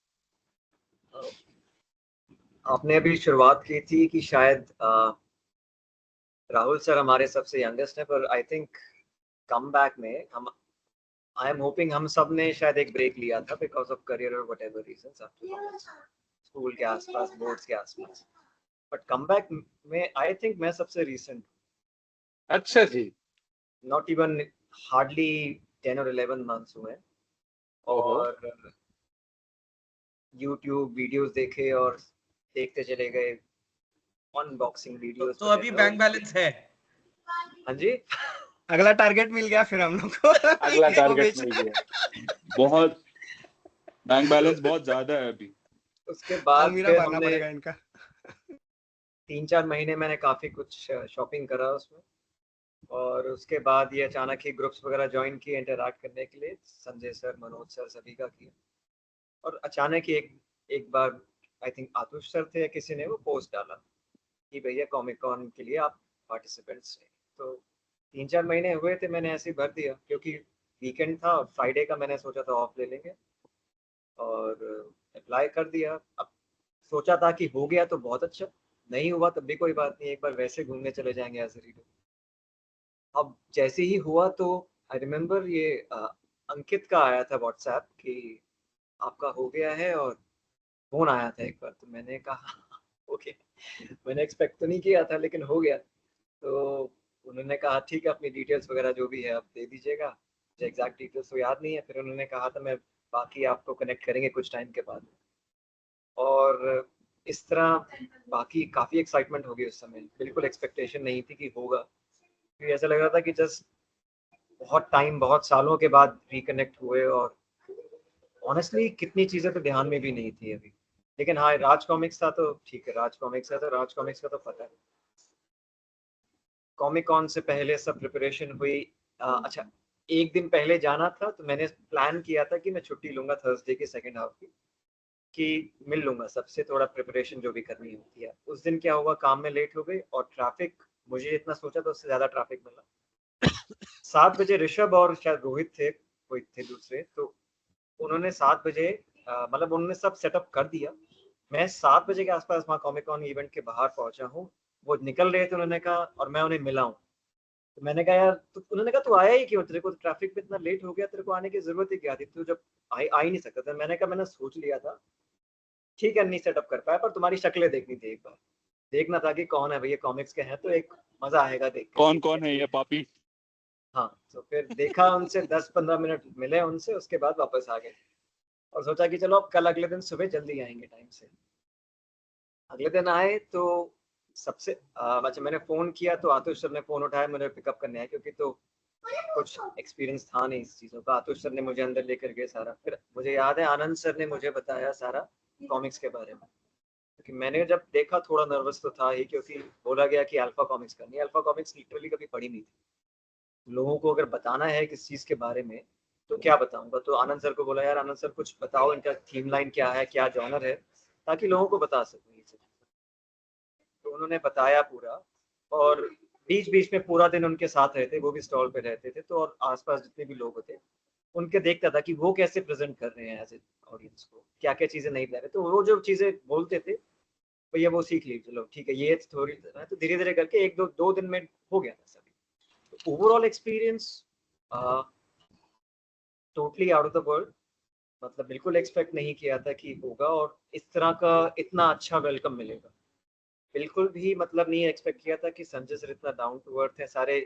[SPEAKER 10] आपने अभी शुरुआत की थी कि शायद राहुल सर हमारे सबसे यंगेस्ट हैं, पर आई थिंक कम बैक में हम, आई एम होपिंग हम सब ने शायद एक ब्रेक लिया था बिकॉज ऑफ करियर और व्हाटएवर रीजंस, स्कूल के आसपास, बोर्ड्स के आसपास, बट कम बैक में आई थिंक मैं सबसे रीसेंट,
[SPEAKER 1] अच्छा जी।
[SPEAKER 10] नॉट इवन हार्डली 10 और 11 मंथ्स हुए,
[SPEAKER 1] ओहो।
[SPEAKER 10] और यूट्यूब वीडियोस देखे और देखते चले गए, अनबॉक्सिंग वीडियोस
[SPEAKER 3] तो अभी
[SPEAKER 10] वगैरह।
[SPEAKER 3] बैंक बैलेंस है।
[SPEAKER 10] हाँ जी,
[SPEAKER 8] अगला टारगेट मिल गया फिर हम लोग को।
[SPEAKER 1] अगला
[SPEAKER 8] इसको
[SPEAKER 1] टारगेट मिल
[SPEAKER 8] बेचना
[SPEAKER 1] गया।
[SPEAKER 5] बहुत बैंक बैलेंस बहुत ज्यादा है अभी।
[SPEAKER 10] उसके
[SPEAKER 8] है।
[SPEAKER 10] बाद
[SPEAKER 8] अलमीरा
[SPEAKER 10] फिर
[SPEAKER 8] भरना
[SPEAKER 10] हमने
[SPEAKER 8] पड़ेगा इनका।
[SPEAKER 10] 3-4 महीने मैंने काफ़ी कुछ शॉपिंग करा उसमें, और उसके बाद ये अचानक ही ग्रुप्स वगैरह ज्वाइन किए इंटरैक्ट करने के लिए, संजय सर, मनोज सर, सभी का किया, और अचानक ही एक बार आई थिंक आतुष सर थे या किसी ने वो पोस्ट डाला कि भैया कॉमिक कॉन के लिए आप पार्टिसिपेंट्स हैं। तो 3-4 महीने हुए थे, मैंने ऐसे ही भर दिया क्योंकि वीकेंड था और फ्राइडे का मैंने सोचा था ऑफ ले लेंगे, और अप्लाई कर दिया। अब सोचा था कि हो गया तो बहुत अच्छा, नहीं हुआ तब भी कोई बात नहीं, एक बार वैसे घूमने चले जाएंगे एज ए रीडर। अब जैसे ही हुआ तो आई रिमेम्बर ये अंकित का आया था व्हाट्सएप कि आपका हो गया है, और फोन आया था एक बार, तो मैंने कहा ओके, मैंने एक्सपेक्ट तो नहीं किया था लेकिन हो गया। तो उन्होंने कहा ठीक है, अपनी डिटेल्स वगैरह जो भी है आप दे दीजिएगा, मुझे एग्जैक्ट डिटेल्स तो याद नहीं है। फिर उन्होंने कहा था मैं बाकी आपको कनेक्ट करेंगे कुछ टाइम के बाद, और इस तरह बाकी काफ़ी एक्साइटमेंट हो गई उस समय, बिल्कुल एक्सपेक्टेशन नहीं थी कि होगा, क्योंकि ऐसा लग रहा था कि जस्ट बहुत टाइम, बहुत सालों के बाद रिकनेक्ट हुए, और ऑनेस्टली कितनी चीज़ें तो ध्यान में भी नहीं थी अभी। लेकिन हाँ, राज कॉमिक्स था तो ठीक है, राज कॉमिक्स है तो राज कॉमिक्स का तो पता है। कॉमिक कॉन से पहले सब प्रिपरेशन हुई। अच्छा, एक दिन पहले जाना था तो मैंने प्लान किया था कि मैं छुट्टी लूंगा थर्सडे के सेकेंड हाफ की, कि मिल लूंगा सबसे, थोड़ा प्रिपरेशन जो भी करनी होती है। उस दिन क्या हुआ, काम में लेट हो गई और ट्रैफिक, मुझे जितना सोचा था उससे ज़्यादा ट्रैफिक मिला। 7 बजे ऋषभ और शायद रोहित थे, कोई थे दूसरे, तो उन्होंने 7 बजे मतलब उन्होंने सब सेटअप कर दिया। मैं 7 बजे के आसपास वहाँ कॉमिक कॉन इवेंट के बाहर पहुंचा हूँ, वो निकल रहे थे, उन्होंने कहा, और मैं उन्हें मिला हूँ, तो मैंने कहा यार, तो उन्होंने कहा तू आया ही क्यों, तेरे को ट्रैफिक में इतना लेट हो गया, तेरे को आने की जरूरत ही क्या थी, तू जब आ ही नहीं सकता था। मैंने कहा मैंने सोच लिया था, ठीक है नहीं सेटअप कर पाया, पर तुम्हारी शक्लें देखनी थी, एक बार देखना था कि कौन है भैया, कॉमिक्स के हैं तो एक मजा आएगा देख के।
[SPEAKER 5] कौन कौन है ये पापी?
[SPEAKER 10] हाँ, तो फिर देखा उनसे 10-15 मिनट मिले उनसे, उसके बाद वापस आ गए और सोचा कि चलो अब कल अगले दिन सुबह जल्दी आएंगे टाइम से। अगले दिन आए तो सबसे अच्छा मैंने फ़ोन किया तो आतुष सर ने फ़ोन उठाया, मुझे पिकअप करने आए, क्योंकि तो कुछ एक्सपीरियंस था नहीं इस चीज़ों का। आतुष सर ने मुझे अंदर लेकर गए सारा, फिर मुझे याद है आनंद सर ने मुझे बताया सारा कॉमिक्स के बारे में, क्योंकि मैंने जब देखा थोड़ा नर्वस तो था ही, क्योंकि बोला गया कि अल्फा कॉमिक्स करनी है। अल्फा कॉमिक्स लिटरली कभी पढ़ी नहीं थी। लोगों को अगर बताना है किस चीज़ के बारे में तो क्या बताऊंगा, तो आनंद सर को बोला यार आनंद सर कुछ बताओ, इनका थीम लाइन क्या है, क्या जॉनर है, ताकि लोगों को बता सकूँ ये सब। तो उन्होंने बताया पूरा, और बीच बीच में पूरा दिन उनके साथ रहते, वो भी स्टॉल पे रहते थे, तो और आसपास जितने भी लोग होते उनके देखता था कि वो कैसे प्रेजेंट कर रहे हैं एज ए ऑडियंस को, क्या क्या चीजें नहीं बता रहे, तो वो जो चीजें बोलते थे भैया वो सीख ली, चलो ठीक है ये थोड़ी, तो धीरे धीरे करके एक दो दिन में हो गया था सभी। तो overall experience totally out of the world, मतलब बिल्कुल एक्सपेक्ट नहीं किया था कि होगा और इस तरह का इतना अच्छा वेलकम मिलेगा। बिल्कुल भी मतलब नहीं एक्सपेक्ट किया था कि संजय सर इतना डाउन टू अर्थ है, सारे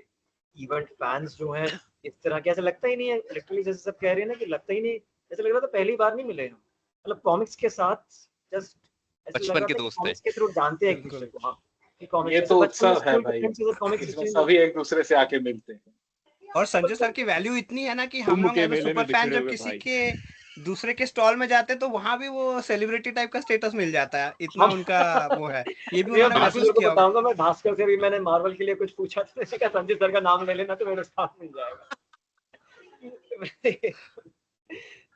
[SPEAKER 10] इवेंट फैंस जो हैं इस तरह के, ऐसा लगता ही नहीं है लिटरली, जैसे सब कह रहे हैं ना कि लगता ही नहीं, ऐसा लग रहा था पहली बार नहीं मिले हम, मतलब कॉमिक्स के साथ जस्ट ऐसा लग
[SPEAKER 2] बचपन
[SPEAKER 10] रहा
[SPEAKER 2] के
[SPEAKER 10] था कि
[SPEAKER 2] दोस्त थे।
[SPEAKER 10] कॉमिक्स के थ्रू जानते हैं एक दूसरे
[SPEAKER 8] बिल्कुल।
[SPEAKER 10] को। हाँ, कि
[SPEAKER 1] ये
[SPEAKER 10] कॉमिक्स
[SPEAKER 1] तो
[SPEAKER 10] बचपन में
[SPEAKER 1] उत्सव है
[SPEAKER 10] स्कूल के
[SPEAKER 1] भाई,
[SPEAKER 10] फ्रेंड्स से कॉमिक्स
[SPEAKER 1] इसमें
[SPEAKER 10] एक्सचेंज
[SPEAKER 1] सभी एक दूसरे से आके मिलते हैं।
[SPEAKER 8] और संजय सर की वैल्यू इतनी है ना कि हम
[SPEAKER 5] कुंभ
[SPEAKER 8] लोग
[SPEAKER 5] के
[SPEAKER 8] एज अ
[SPEAKER 5] मेले में
[SPEAKER 8] सुपर फैन
[SPEAKER 5] बिछड़े
[SPEAKER 8] जब
[SPEAKER 5] हुए
[SPEAKER 8] किसी
[SPEAKER 5] भाई।
[SPEAKER 8] के दूसरे के स्टॉल में जाते तो वहां भी वो सेलिब्रिटी टाइप का स्टेटस मिल जाता है, इतना
[SPEAKER 10] हम
[SPEAKER 8] उनका वो है। ये भी
[SPEAKER 10] मैं
[SPEAKER 8] उन्होंने महसूस
[SPEAKER 10] भास्कर को
[SPEAKER 8] किया होगा।
[SPEAKER 10] बताऊंगा, मैं भास्कर से भी मैंने मार्वल के लिए कुछ पूछा तो मैंने कहा संजय सर का नाम ले लेना तो मेरे साथ मिल जाएगा।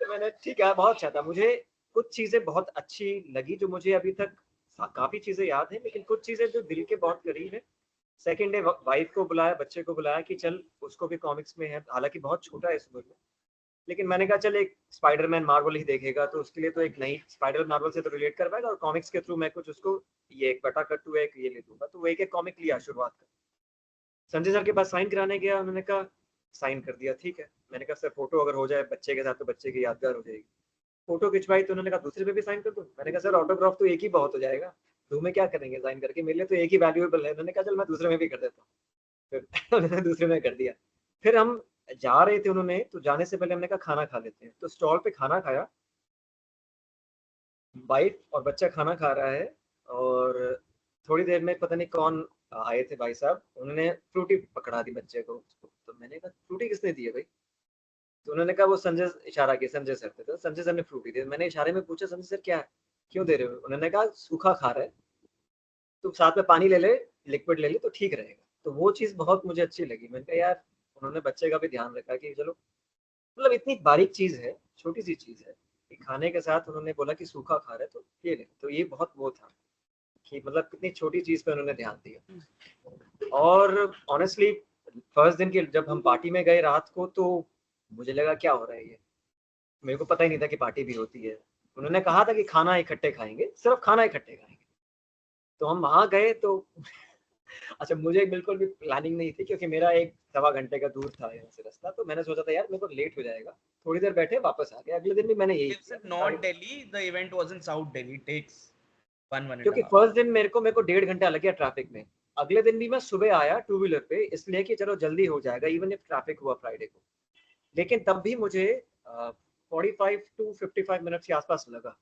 [SPEAKER 10] तो मैंने ठीक है, बहुत अच्छा था। मुझे कुछ चीजें बहुत अच्छी लगी जो मुझे अभी तक, काफी चीजें याद है लेकिन कुछ चीजें जो दिल के बहुत करीब है। सेकेंड डे वाइफ को बुलाया, बच्चे को बुलाया कि चल उसको भी कॉमिक्स में है, हालांकि बहुत छोटा है इस उम्र में, लेकिन मैंने कहा चल एक स्पाइडरमैन मार्वल ही देखेगा तो उसके लिए तो एक नई स्पाइडर मार्वल से तो रिलेट कर पाएगा, और कॉमिक्स के थ्रू मैं कुछ उसको ये एक बटा कट्टू एक ये ले दूंगा, तो वो एक एक कॉमिक लिया शुरुआत कर। संजय सर के पास साइन कराने गया, उन्होंने कहा साइन कर दिया, ठीक है। मैंने कहा सर फोटो अगर हो जाए बच्चे के साथ तो बच्चे की यादगार हो जाएगी। फोटो खिंचवाई तो उन्होंने कहा दूसरे पे भी साइन कर दूं। मैंने कहा सर ऑटोग्राफ तो एक ही बहुत हो जाएगा, दो में क्या करेंगे साइन करके, मेरे लिए तो एक ही वैल्यूएबल है। उन्होंने कहा चल मैं दूसरे में भी कर देता हूँ, फिर उन्होंने दूसरे में कर दिया। फिर हम जा रहे थे, उन्होंने तो जाने से पहले हमने कहा खाना खा लेते हैं, तो स्टॉल पे खाना खाया, वाइफ और बच्चा खाना खा रहा है, और थोड़ी देर में पता नहीं कौन आए थे भाई साहब, उन्होंने फ्रूटी पकड़ा दी बच्चे को। तो मैंने कहा फ्रूटी किसने दी है भाई, तो उन्होंने कहा वो संजय, इशारा किया संजय सर थे, तो संजय सर ने फ्रूटी दी। मैंने इशारे में पूछा संजय सर क्या है, क्यों दे रहे हो, उन्होंने कहा सूखा खा रहा है तो साथ में पानी ले ले, लिक्विड ले ले तो ठीक रहेगा। तो वो चीज़ बहुत मुझे अच्छी लगी। मैंने कहा यार उन्होंने बच्चे का भी ध्यान रखा कि चलो, मतलब इतनी बारीक चीज़ है, छोटी सी चीज़ है कि खाने के साथ उन्होंने बोला कि सूखा खा रहे तो ये ले, तो ये बहुत वो था कि मतलब कितनी छोटी चीज़ पे उन्होंने ध्यान दिया। और ऑनेस्टली फर्स्ट दिन की जब हम पार्टी में गए रात को, तो मुझे लगा क्या हो रहा है ये, मेरे को पता ही नहीं था कि पार्टी भी होती है। उन्होंने कहा था कि खाना इकट्ठे खाएंगे, सिर्फ खाना इकट्ठे खाएंगे। तो हम वहाँ गए तो अच्छा मुझे बिल्कुल भी प्लानिंग नहीं थी, क्योंकि मेरा 1-1.25 घंटे का दूर था यहाँ से रास्ता, तो मैंने सोचा था यार मेरे को लेट हो जाएगा, थोड़ी देर बैठे वापस आ गए। अगले दिन भी मैंने यही
[SPEAKER 3] Lives in North Delhi. The event was in South Delhi. It takes 1 and a
[SPEAKER 10] क्योंकि
[SPEAKER 3] half.
[SPEAKER 10] फर्स्ट दिन मेरे को 1.5 घंटा लग गया ट्रैफिक में। अगले दिन भी मैं सुबह आया टू व्हीलर पे, इसलिए कि चलो जल्दी हो जाएगा इवन इफ ट्रैफिक हुआ फ्राइडे को, लेकिन तब भी मुझे 45 to 55 मिनट के आसपास लगा।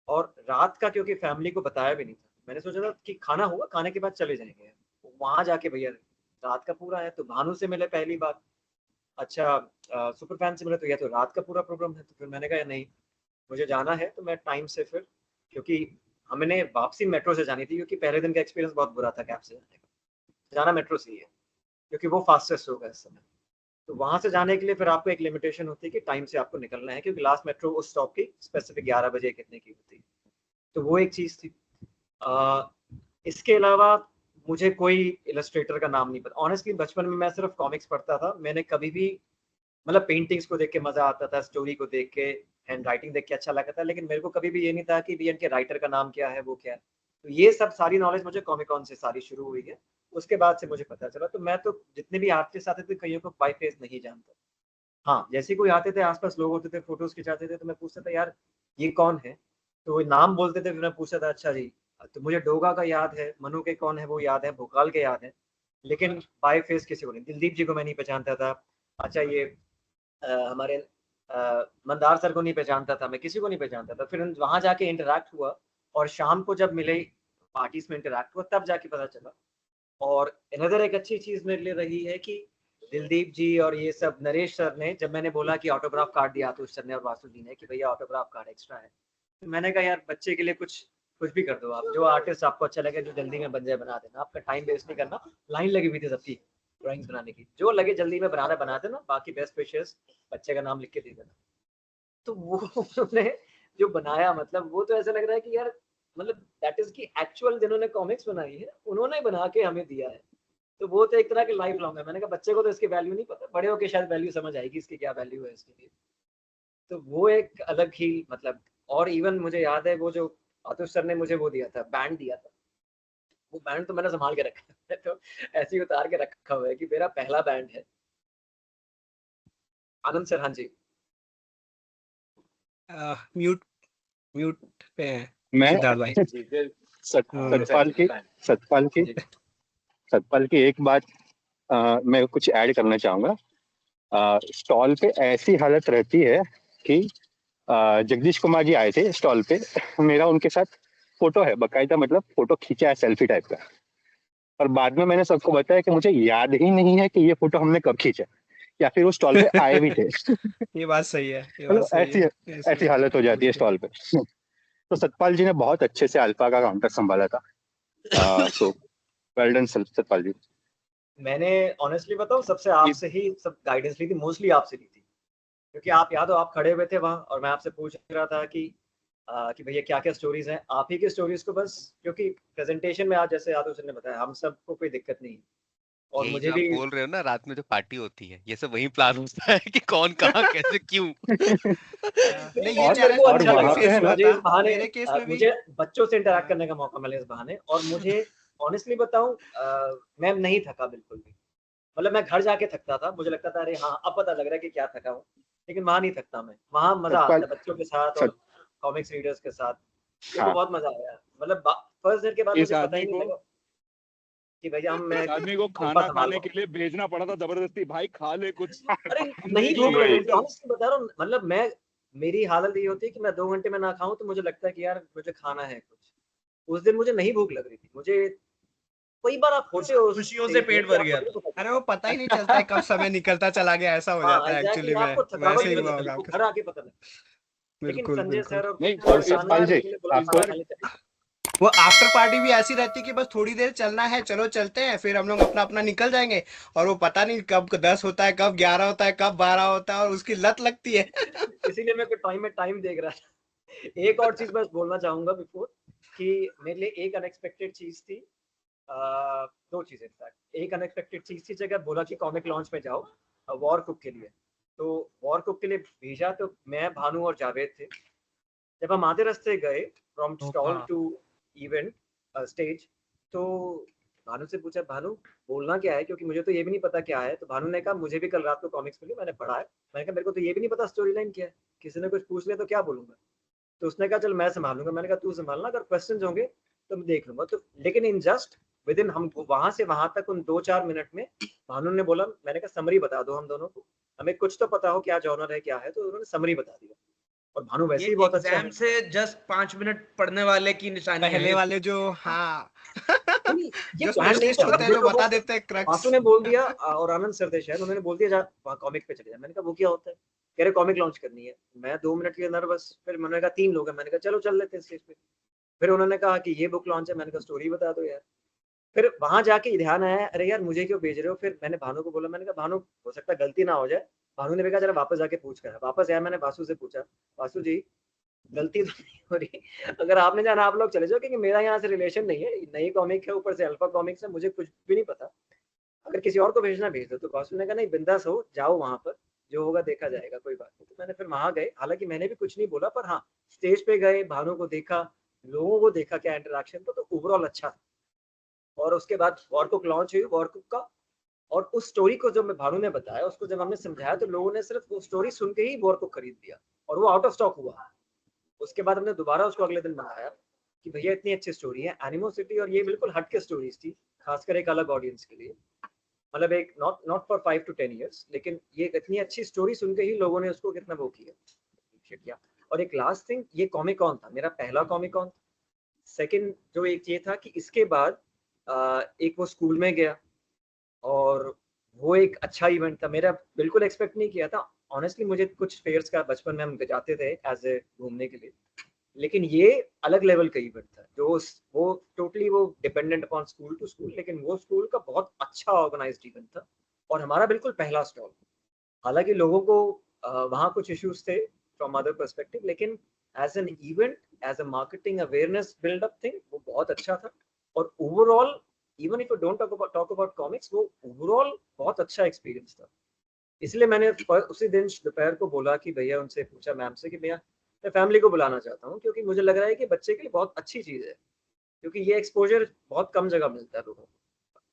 [SPEAKER 10] और रात का क्योंकि फैमिली को बताया भी नहीं था, मैंने सोचा था कि खाना होगा, खाने के बाद चले जाएंगे। वहां जाके भैया रात का पूरा है, तो भानु से मिले पहली बार, अच्छा सुपर फैन से मिले, तो यह तो रात का पूरा प्रोग्राम है। तो फिर मैंने कहा नहीं मुझे जाना है, तो मैं टाइम से फिर, क्योंकि हमने वापसी मेट्रो से जानी थी, क्योंकि पहले दिन का एक्सपीरियंस बहुत बुरा था कैब से जाने का, जाना मेट्रो से ही है क्योंकि वो फास्टेस्ट होगा इस समय। तो वहां से जाने के लिए फिर आपको एक लिमिटेशन होती है कि टाइम से आपको निकलना है, क्योंकि लास्ट मेट्रो उस स्टॉप की स्पेसिफिक 11 बजे कितने की होती है। तो वो एक चीज थी। इसके अलावा मुझे कोई इलस्ट्रेटर का नाम नहीं पता ऑनेस्टली। बचपन में मैं सिर्फ कॉमिक्स पढ़ता था, मैंने कभी भी मतलब पेंटिंग्स को देख के मजा आता था, स्टोरी को देख के, हैंड राइटिंग देख के अच्छा लगता था, लेकिन मेरे को कभी भी ये नहीं था कि भैया इनके राइटर का नाम क्या है, वो क्या है। तो ये सब सारी नॉलेज मुझे कॉमिक कॉन से सारी शुरू हुई है। उसके बाद से मुझे पता चला। तो मैं तो जितने भी आर्टिस्ट आते थे कईयों को बाय फेस नहीं जानता। हाँ, जैसे कोई आते थे, आसपास लोग होते थे, फोटोज खिंचाते थे, तो मैं पूछता था यार ये कौन है, तो वो नाम बोलते थे, फिर मैं पूछता था अच्छा जी। तो मुझे डोगा का याद है, मनु के कौन है वो याद है, भोकाल के याद है, लेकिन बाय फेस किसी को नहीं। दिलदीप जी को मैं नहीं पहचानता था। अच्छा ये हमारे मंदार सर को नहीं पहचानता था, मैं किसी को नहीं पहचानता था। फिर वहां जाके इंटरेक्ट हुआ और शाम को जब मिले पार्टीज में इंटरेक्ट हुआ तब जाके पता चला। और अनदर एक अच्छी चीज मेरे लिए रही है कि दिलदीप जी और ये सब नरेश सर ने, जब मैंने बोला कि ऑटोग्राफ कार्ड दिया आतुष सर ने और वासु जी ने कि भैया ऑटोग्राफ कार्ड एक्स्ट्रा है, तो मैंने कहा यार बच्चे के लिए कुछ भी कर दो आप, जो आर्टिस्ट आपको अच्छा लगे, जो जल्दी में बन जाए बना देना, आपका टाइम वेस्ट नहीं करना। लाइन लगी हुई थी सबकी ड्राइंग्स बनाने की, जो लगे जल्दी में बनाना बना देना, बाकी बेस्ट विशेस बच्चे का नाम लिख के दे देना। तो वो उन्होंने जो बनाया, मतलब वो तो ऐसा लग रहा है कि यार मतलब दैट इज की एक्चुअल जिन्होंने कॉमिक्स बनाई है उन्होंने बना के हमें दिया है। तो वो तो एक तरह के लाइफ लॉन्ग है। मैंने कहा बच्चे को तो इसकी वैल्यू नहीं पता, बड़े होके शायद वैल्यू समझ आएगी इसकी क्या वैल्यू है इसके लिए। तो वो एक अलग ही मतलब। और इवन मुझे याद है वो जो आतुष सर ने मुझे वो दिया था, बैंड दिया था, वो बैंड तो मैंने संभाल के रखा है, तो ऐसे ही उतार के रखा हुआ है कि मेरा पहला बैंड है। आनंद सर, हाँ जी।
[SPEAKER 8] म्यूट म्यूट पे है
[SPEAKER 7] मैं
[SPEAKER 8] सिद्धार्थ भाई।
[SPEAKER 7] सतपाल की एक बात मैं कुछ ऐड करना चाहूंगा। स्टॉल पे ऐसी हालत रहती है कि जगदीश कुमार जी आए थे स्टॉल पे, मेरा उनके साथ फोटो है बकायदा, मतलब फोटो खींचा है सेल्फी टाइप का, और बाद में मैंने सबको बताया कि मुझे याद ही नहीं है कि ये फोटो हमने कब खींचा या फिर वो स्टॉल पे आए भी थे।
[SPEAKER 8] ये बात सही है, ये
[SPEAKER 7] मतलब
[SPEAKER 8] बात सही है।
[SPEAKER 7] ऐसी हालत हो जाती है स्टॉल पे। तो सतपाल जी ने बहुत अच्छे से अल्फा का काउंटर संभाला था। सो वेल डन सतपाल जी।
[SPEAKER 10] मैंने ऑनेस्टली बताऊं, सबसे आपसे ही सब गाइडेंस ली थी, मोस्टली आपसे ली थी, क्योंकि आप याद हो आप खड़े हुए थे वहां और मैं आपसे पूछ रहा था कि भैया क्या क्या स्टोरीज हैं, आप ही की स्टोरीज को बस, क्योंकि प्रेजेंटेशन में आज जैसे आदुष ने बताया हम सबको कोई दिक्कत नहीं है। और
[SPEAKER 2] यही
[SPEAKER 10] मुझे
[SPEAKER 2] जो आप
[SPEAKER 10] भी
[SPEAKER 2] बोल रहे हो ना, रात में जो पार्टी होती है ये सब वही प्लान होता है कि कौन कहाँ कैसे क्यों।
[SPEAKER 8] नहीं, ये
[SPEAKER 10] और मेरे
[SPEAKER 8] चैलेंज
[SPEAKER 10] को
[SPEAKER 8] तो
[SPEAKER 10] अच्छा
[SPEAKER 8] मुझे भी
[SPEAKER 10] लगा
[SPEAKER 8] फेस हुआ
[SPEAKER 10] मुझे
[SPEAKER 8] था
[SPEAKER 10] इस बहाने,
[SPEAKER 8] मेरे केस में भी।
[SPEAKER 10] मुझे बच्चों से इंटरेक्ट
[SPEAKER 8] हाँ।
[SPEAKER 10] करने का मौका मिला इस बहाने। और मुझे ऑनेस्टली बताऊं, मैं नहीं थका बिल्कुल भी। मतलब मैं घर जाके थकता था, मुझे लगता था अरे हाँ अब पता लग रहा है कि क्या थका हूँ, लेकिन वहां नहीं थकता मैं। वहां मजा आता
[SPEAKER 7] सतपाल
[SPEAKER 10] है बच्चों के साथ और
[SPEAKER 7] सत,
[SPEAKER 10] कॉमिक्स रीडर्स के साथ। मेरे को
[SPEAKER 7] हाँ
[SPEAKER 10] बहुत मजा आया। मतलब फर्स्ट डे के बाद
[SPEAKER 5] इस
[SPEAKER 10] मुझे पता
[SPEAKER 5] आदमी
[SPEAKER 10] ही नहीं
[SPEAKER 5] को
[SPEAKER 10] लगा कि भैया मैं
[SPEAKER 5] इस आदमी को
[SPEAKER 10] अल्फा
[SPEAKER 5] खाना
[SPEAKER 10] संभाल
[SPEAKER 5] खाने
[SPEAKER 10] रहा
[SPEAKER 5] के
[SPEAKER 10] हूँ।
[SPEAKER 5] लिए भेजना पड़ा था जबरदस्ती, भाई खा ले कुछ।
[SPEAKER 10] अरे
[SPEAKER 5] हमने
[SPEAKER 10] नहीं
[SPEAKER 5] एक
[SPEAKER 10] भूख लग
[SPEAKER 5] लिया
[SPEAKER 10] रही थी,
[SPEAKER 5] होटल।
[SPEAKER 10] ऑनेस्टली बता रहा हूँ। मतलब मैं, मेरी हालत ये होती है कि मैं 2 घंटे में ना खाऊं तो मुझे लगता है कि यार मुझे खाना है कुछ। उस दिन मुझे नहीं भूख लग रही थी। मुझे कई बार आप होते हो
[SPEAKER 3] खुशियों से
[SPEAKER 10] स्टेज में
[SPEAKER 3] पेट
[SPEAKER 10] कि
[SPEAKER 3] भर
[SPEAKER 10] आपको
[SPEAKER 3] गया
[SPEAKER 10] नहीं
[SPEAKER 3] था।
[SPEAKER 10] पता
[SPEAKER 8] अरे
[SPEAKER 10] चलता।
[SPEAKER 8] वो पता ही नहीं चलता है कब समय निकलता चला गया, ऐसा हो
[SPEAKER 10] हाँ
[SPEAKER 8] जाता है
[SPEAKER 10] एग्जैक्टली,
[SPEAKER 8] एक्चुअली में।
[SPEAKER 10] आपको थकावट
[SPEAKER 8] वैसे
[SPEAKER 10] भी
[SPEAKER 8] ही
[SPEAKER 10] नहीं
[SPEAKER 8] हुआ
[SPEAKER 10] लगती,
[SPEAKER 8] होगा
[SPEAKER 10] आपको
[SPEAKER 8] आपके
[SPEAKER 10] घर
[SPEAKER 8] साथ।
[SPEAKER 10] आके पता लगता। लेकिन
[SPEAKER 8] बिल्कुल
[SPEAKER 10] संजय
[SPEAKER 8] बिल्कुल।
[SPEAKER 10] सर और
[SPEAKER 5] नहीं,
[SPEAKER 10] कुछ
[SPEAKER 7] और
[SPEAKER 10] लोग आनंद
[SPEAKER 7] सतपाल
[SPEAKER 10] सर
[SPEAKER 7] जी
[SPEAKER 10] ने मुझे बोला
[SPEAKER 7] आपको
[SPEAKER 10] खाना खाने चले।
[SPEAKER 8] वो आफ्टर पार्टी भी ऐसी रहती कि बस थोड़ी देर चलना है, चलो चलते हैं, फिर हम लोग अपना अपना निकल जाएंगे। और वो पता नहीं कब 10 होता है, कब 11 होता है, कब 12 होता है, और उसकी लत लगती है।
[SPEAKER 10] इसीलिए मैं टाइम में टाइम देख रहा था। एक और चीज बस बोलना चाहूंगा बिफोर, कि मेरे लिए एक अनएक्सपेक्टेड चीज थी। दो चीजें इनफैक्ट। एक अनएक्सपेक्टेड चीज थी, जगह बोला कि कॉमिक लॉन्च में जाओ वॉर कुक के लिए, तो वॉर कुक के लिए भेजा, तो मैं, भानु और जावेद थे। जब हम आधे रास्ते गए from stall to event stage, तो भानु से पूछा भानु बोलना क्या है, क्योंकि मुझे तो ये भी नहीं पता क्या है। तो भानु ने कहा मुझे भी कल रात को कॉमिक्स मिली, मैंने पढ़ा है। मैंने कहा मेरे को तो ये भी नहीं पता स्टोरी लाइन क्या है, किसी ने कुछ पूछ लिया तो क्या बोलूंगा। तो उसने कहा चल मैं संभालूंगा। मैंने कहा तू संभालना, अगर क्वेश्चन होंगे तो मैं देख लूंगा। तो लेकिन इन जस्ट विद इन, हम वहां से वहां तक उन 2-4 मिनट में भानु ने बोला, मैंने कहा समरी बता दो हम दोनों को, हमें कुछ तो पता हो क्या जॉनर है क्या है। तो उन्होंने समरी बता दिया। और भानु वैसे
[SPEAKER 3] ये
[SPEAKER 10] ही बहुत अच्छा
[SPEAKER 3] एग्जाम
[SPEAKER 10] है।
[SPEAKER 3] से जस्ट 5 मिनट पढ़ने वाले की निशानी
[SPEAKER 8] पहले
[SPEAKER 3] है।
[SPEAKER 8] वाले जो, हाँ।
[SPEAKER 10] नहीं, ये
[SPEAKER 8] जो
[SPEAKER 10] प्लान नहीं
[SPEAKER 8] स्पेशलिस्ट
[SPEAKER 10] था।
[SPEAKER 8] होते हैं
[SPEAKER 10] मुझे
[SPEAKER 8] जो
[SPEAKER 10] तो
[SPEAKER 8] बता
[SPEAKER 10] बस
[SPEAKER 8] देते हैं क्रक्स।
[SPEAKER 10] वासु ने बोल दिया और आनंद सर थे शायद, उन्होंने बोल दिया जा वहाँ कॉमिक पे चले जा। मैंने कहा वो क्या होता है, कह रहे कॉमिक लॉन्च करनी है। मैं 2 मिनट के अंदर बस, फिर मैंने कहा 3 लोग हैं, मैंने कहा चलो चल लेते हैं स्टेज पे। फिर उन्होंने कहा कि ये बुक लॉन्च है, मैंने कहा स्टोरी बता दो यार। फिर वहां जाके ध्यान आया, अरे यार मुझे क्यों भेज रहे हो। फिर मैंने भानु को बोला, मैंने कहा भानु हो सकता है गलती ना हो जाए। भानु ने कहा जरा वापस जाके पूछ कर। वापस आया, मैंने वासु से पूछा, वासु जी गलती तो नहीं हो रही, अगर आपने जाना आप लोग चले जाओ, क्योंकि मेरा यहाँ से रिलेशन नहीं है, नई कॉमिक है, ऊपर से अल्फा कॉमिक्स है, मुझे कुछ भी नहीं पता, अगर किसी और को भेजना भेज दो। तो वासु ने कहा नहीं बिंदास हो जाओ, वहां पर जो होगा देखा जाएगा, कोई बात नहीं। तो मैंने फिर वहां गए, हालांकि मैंने भी कुछ नहीं बोला, पर हाँ स्टेज पे गए, भानु को देखा, लोगों को देखा क्या इंटरेक्शन था, तो ओवरऑल अच्छा था। और उसके बाद वॉरकुक लॉन्च हुई, वॉरकुक का, और उस स्टोरी को जब भानु ने बताया, उसको जब हमने समझाया तो लोगों ने सिर्फ वो स्टोरी सुन के ही वॉरकुक खरीद लिया और वो आउट ऑफ स्टॉक हुआ। उसके बाद हमने दोबारा उसको अगले दिन मंगाया कि भैया इतनी अच्छी स्टोरी है, एनिमोसिटी, और ये बिल्कुल हट के स्टोरीज थी, खासकर एक अलग ऑडियंस के लिए, मतलब एक नॉट फॉर 5 to 10 years, लेकिन ये इतनी अच्छी स्टोरी सुन के ही लोगों ने उसको कितना वो किया। और एक लास्ट थिंग, ये कॉमिक कॉन था, मेरा पहला कॉमिक कॉन। सेकंड जो एक ये था कि इसके बाद एक वो स्कूल में गया और वो एक अच्छा इवेंट था, मेरा बिल्कुल एक्सपेक्ट नहीं किया था ऑनेस्टली। मुझे कुछ फेयर्स का बचपन में हम जाते थे एज ए घूमने के लिए, लेकिन ये अलग लेवल का इवेंट था, जो वो टोटली वो dependent upon school to school, लेकिन वो स्कूल का बहुत अच्छा ऑर्गेनाइज्ड इवेंट था और हमारा बिल्कुल पहला स्टॉल। हालांकि लोगों को वहाँ कुछ इश्यूज थे फ्रॉम अदर पर्सपेक्टिव, लेकिन as an event, as a marketing awareness buildup thing, वो बहुत अच्छा था। और overall even if you don't talk about comics, वो ओवरऑल बहुत अच्छा एक्सपीरियंस था। इसलिए मैंने उसी दिन दोपहर को बोला कि भैया, उनसे पूछा मैम से कि भैया मैं फैमिली को बुलाना चाहता हूँ, क्योंकि मुझे लग रहा है कि बच्चे के लिए बहुत अच्छी चीज़ है, क्योंकि ये एक्सपोजर बहुत कम जगह मिलता है लोगों को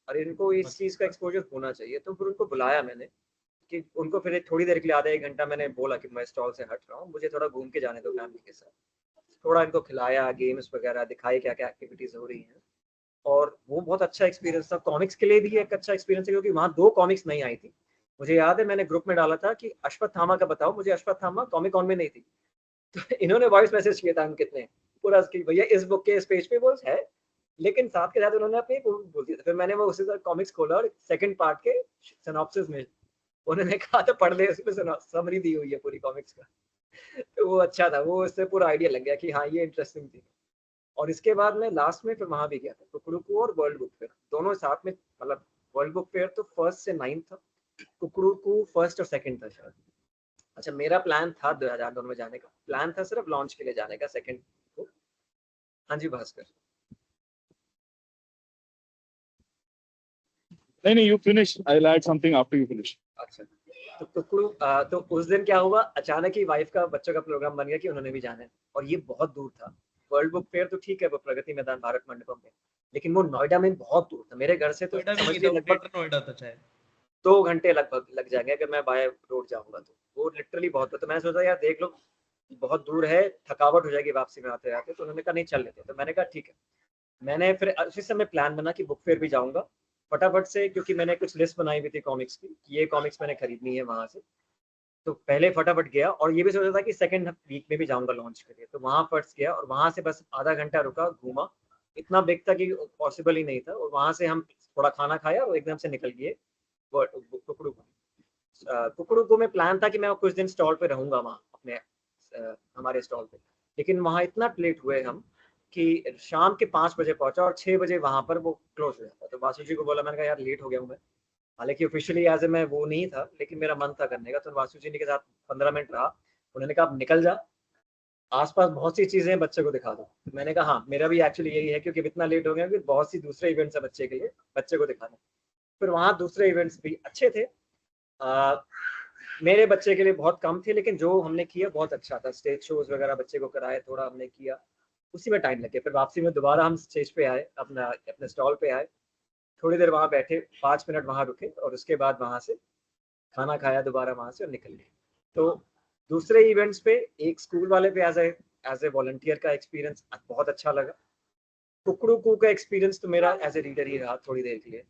[SPEAKER 10] और इनको इस चीज़ का एक्सपोजर होना चाहिए। तो फिर उनको बुलाया मैंने कि उनको फिर थोड़ी देर के लिए, आधा एक घंटा, मैंने बोला कि मैं स्टॉल से हट रहा हूँ, मुझे थोड़ा घूम के जाने दो फैमिली के साथ। थोड़ा इनको खिलाया, गेम्स वगैरह दिखाई, क्या क्या एक्टिविटीज़ हो रही हैं, और वो बहुत अच्छा एक्सपीरियंस था। कॉमिक्स के लिए भी एक अच्छा एक्सपीरियंस है, क्योंकि वहाँ 2 कॉमिक्स नहीं आई थी। मुझे याद है मैंने ग्रुप में डाला था कि अश्वत्थामा का बताओ मुझे, अश्वत्थामा कॉमिक कॉन में नहीं थी। तो इन्होंने वॉइस मैसेज किया था अंकित ने पूरा कि भैया इस बुक के इस पेज पे वो है, लेकिन साथ के साथ उन्होंने अपनी बोल दिया था। फिर मैंने वो उसी तरह कॉमिक्स खोला और सेकंड पार्ट के सिनॉप्सिस में उन्होंने कहा था पढ़ ले, उसमें समरी दी हुई है पूरी कॉमिक्स का। तो वो अच्छा था, वो उससे पूरा आइडिया लग गया कि हाँ ये इंटरेस्टिंग थी। और इसके बाद मैं लास्ट में फिर वहां भी गया था, कुकड़ू और वर्ल्ड बुक फेयर दोनों साथ में, मतलब वर्ल्ड बुक फेयर तो 1st से 9th था, कुकड़ू 1st और 2nd था शायद। अच्छा, मेरा प्लान था 2002 में जाने का, प्लान था सिर्फ लॉन्च के लिए जाने का 2nd को। हाँ जी भास्कर।
[SPEAKER 5] नहीं, you finish. I'll add something after you finish.
[SPEAKER 10] अच्छा, तो कुकड़ू तो उस दिन क्या हुआ, अचानक ही वाइफ का बच्चों का प्रोग्राम बन गया कि उन्होंने भी जाना है, और ये बहुत दूर था। वर्ल्ड बुक फेयर तो ठीक है, वो प्रगति मैदान भारत मंडपम में, लेकिन वो नोएडा में बहुत दूर था मेरे घर से, तो समझिए लगभग
[SPEAKER 3] नोएडा था शायद
[SPEAKER 10] 2 घंटे लगभग लग जाएंगे अगर मैं बाय रोड जाऊंगा, तो वो लिटरली बहुत दूर। तो मैंने सोचा यार देख लो, बहुत दूर है, थकावट हो जाएगी वापसी में आते आते, तो उन्होंने कहा नहीं चल लेते, तो मैंने कहा ठीक है। मैंने फिर उसी समय प्लान बना कि बुक फेयर भी जाऊंगा फटाफट से, क्योंकि मैंने कुछ लिस्ट बनाई हुई थी कॉमिक्स की, ये कॉमिक्स मैंने खरीदनी है वहां से, तो पहले फटाफट गया। और ये भी सोचा था कि सेकंड वीक में भी जाऊंगा लॉन्च के लिए, तो वहां फर्स्ट गया और वहां से बस आधा घंटा रुका, घूमा, इतना बिग था कि पॉसिबल ही नहीं था, और वहां से हम थोड़ा खाना खाया और एकदम से निकल गए कुकड़ू को। कुकड़ू को में प्लान था कि मैं कुछ दिन स्टॉल पे रहूंगा वहाँ अपने हमारे स्टॉल पे, लेकिन वहाँ इतना लेट हुए हम कि शाम के 5 बजे पहुंचा और 6 बजे वहां पर वो क्लोज हो जाता। तो वासु जी को बोला, मैंने कहा यार लेट हो गया हूँ मैं, हालांकि ऑफिशियली एज ए मैं वो नहीं था, लेकिन मेरा मन था करने का। तो वासु जी के साथ 15 मिनट रहा, उन्होंने कहा निकल जा, आसपास बहुत सी चीजें बच्चे को दिखा दो। तो मैंने कहा हाँ, मेरा भी एक्चुअली यही है, क्योंकि इतना लेट हो गया कि बहुत सी दूसरे इवेंट्स है बच्चे के लिए, बच्चे को दिखाना। फिर वहाँ दूसरे इवेंट्स भी अच्छे थे, मेरे बच्चे के लिए बहुत कम थे, लेकिन जो हमने किया बहुत अच्छा था। स्टेज शोज वगैरह बच्चे को कराए, थोड़ा हमने किया, उसी में टाइम लगे। फिर वापसी में दोबारा हम स्टेज पे आए, अपने स्टॉल पे आए, थोड़ी देर वहाँ बैठे, 5 मिनट वहाँ रुके, और उसके बाद वहाँ से खाना खाया दोबारा वहाँ से और निकल गए। तो दूसरे इवेंट्स पे एक स्कूल वाले पे एज ए वॉलंटियर का एक्सपीरियंस बहुत अच्छा लगा। कुकड़ू कू का एक्सपीरियंस तो मेरा एज ए रीडर ही रहा थोड़ी देर के लिए।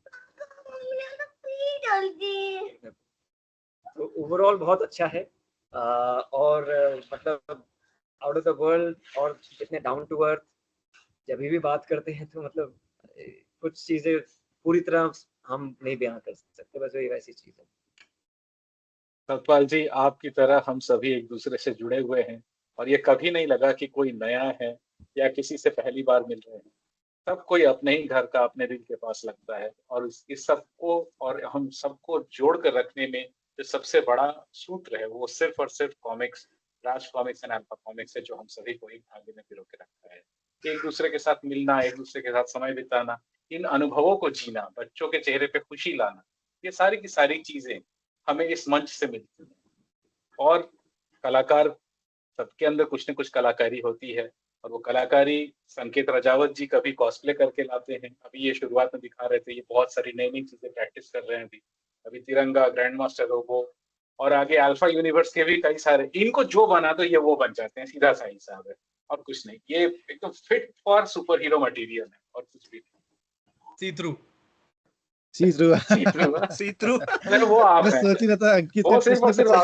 [SPEAKER 10] तो ओवरऑल बहुत अच्छा है, और मतलब आउट ऑफ द वर्ल्ड, और इतने डाउन टू अर्थ जब भी बात करते हैं तो मतलब कुछ चीजें पूरी तरह हम नहीं बयान कर सकते, बस वही वैसी चीज है।
[SPEAKER 1] सतपाल जी, आपकी तरह हम सभी एक दूसरे से जुड़े हुए हैं और ये कभी नहीं लगा कि कोई नया है या किसी से पहली बार मिल रहे हैं। सब कोई अपने ही घर का अपने दिल के पास लगता है, और इस सबको और हम सबको जोड़ कर रखने में जो सबसे बड़ा सूत्र है वो सिर्फ और सिर्फ comics, Raj comics and alpha comics है, जो हम सभी को एक धागे में पिरो के रखता है। एक दूसरे के साथ मिलना, एक दूसरे के साथ समय बिताना, इन अनुभवों को जीना, बच्चों के चेहरे पे खुशी लाना, ये सारी की सारी चीजें हमें इस मंच से मिलती हैं। और कलाकार, सबके अंदर कुछ न कुछ कलाकारी होती है, और वो कलाकारी संकेत राजावत जी कभी कॉस्प्ले करके लाते हैं, अभी ये शुरुआत में दिखा रहे थे, ये बहुत सारी नई चीजें प्रैक्टिस कर रहे हैं अभी तिरंगा, ग्रैंड मास्टर रोबो, और आगे अल्फा यूनिवर्स के भी कई सारे, इनको जो बना दो ये वो बन जाते हैं, सीधा सा हिसाब है और कुछ नहीं, ये एकदम fit for super hero material है और कुछ भी नहीं।
[SPEAKER 3] सी through
[SPEAKER 6] C through
[SPEAKER 3] C through
[SPEAKER 1] वो आप
[SPEAKER 6] मैं
[SPEAKER 1] हैं,
[SPEAKER 6] सोच ही रहा था अंकित
[SPEAKER 1] वो
[SPEAKER 6] ने
[SPEAKER 1] सिर्फ और
[SPEAKER 6] पूछना
[SPEAKER 1] सिर्फ
[SPEAKER 6] था
[SPEAKER 1] आप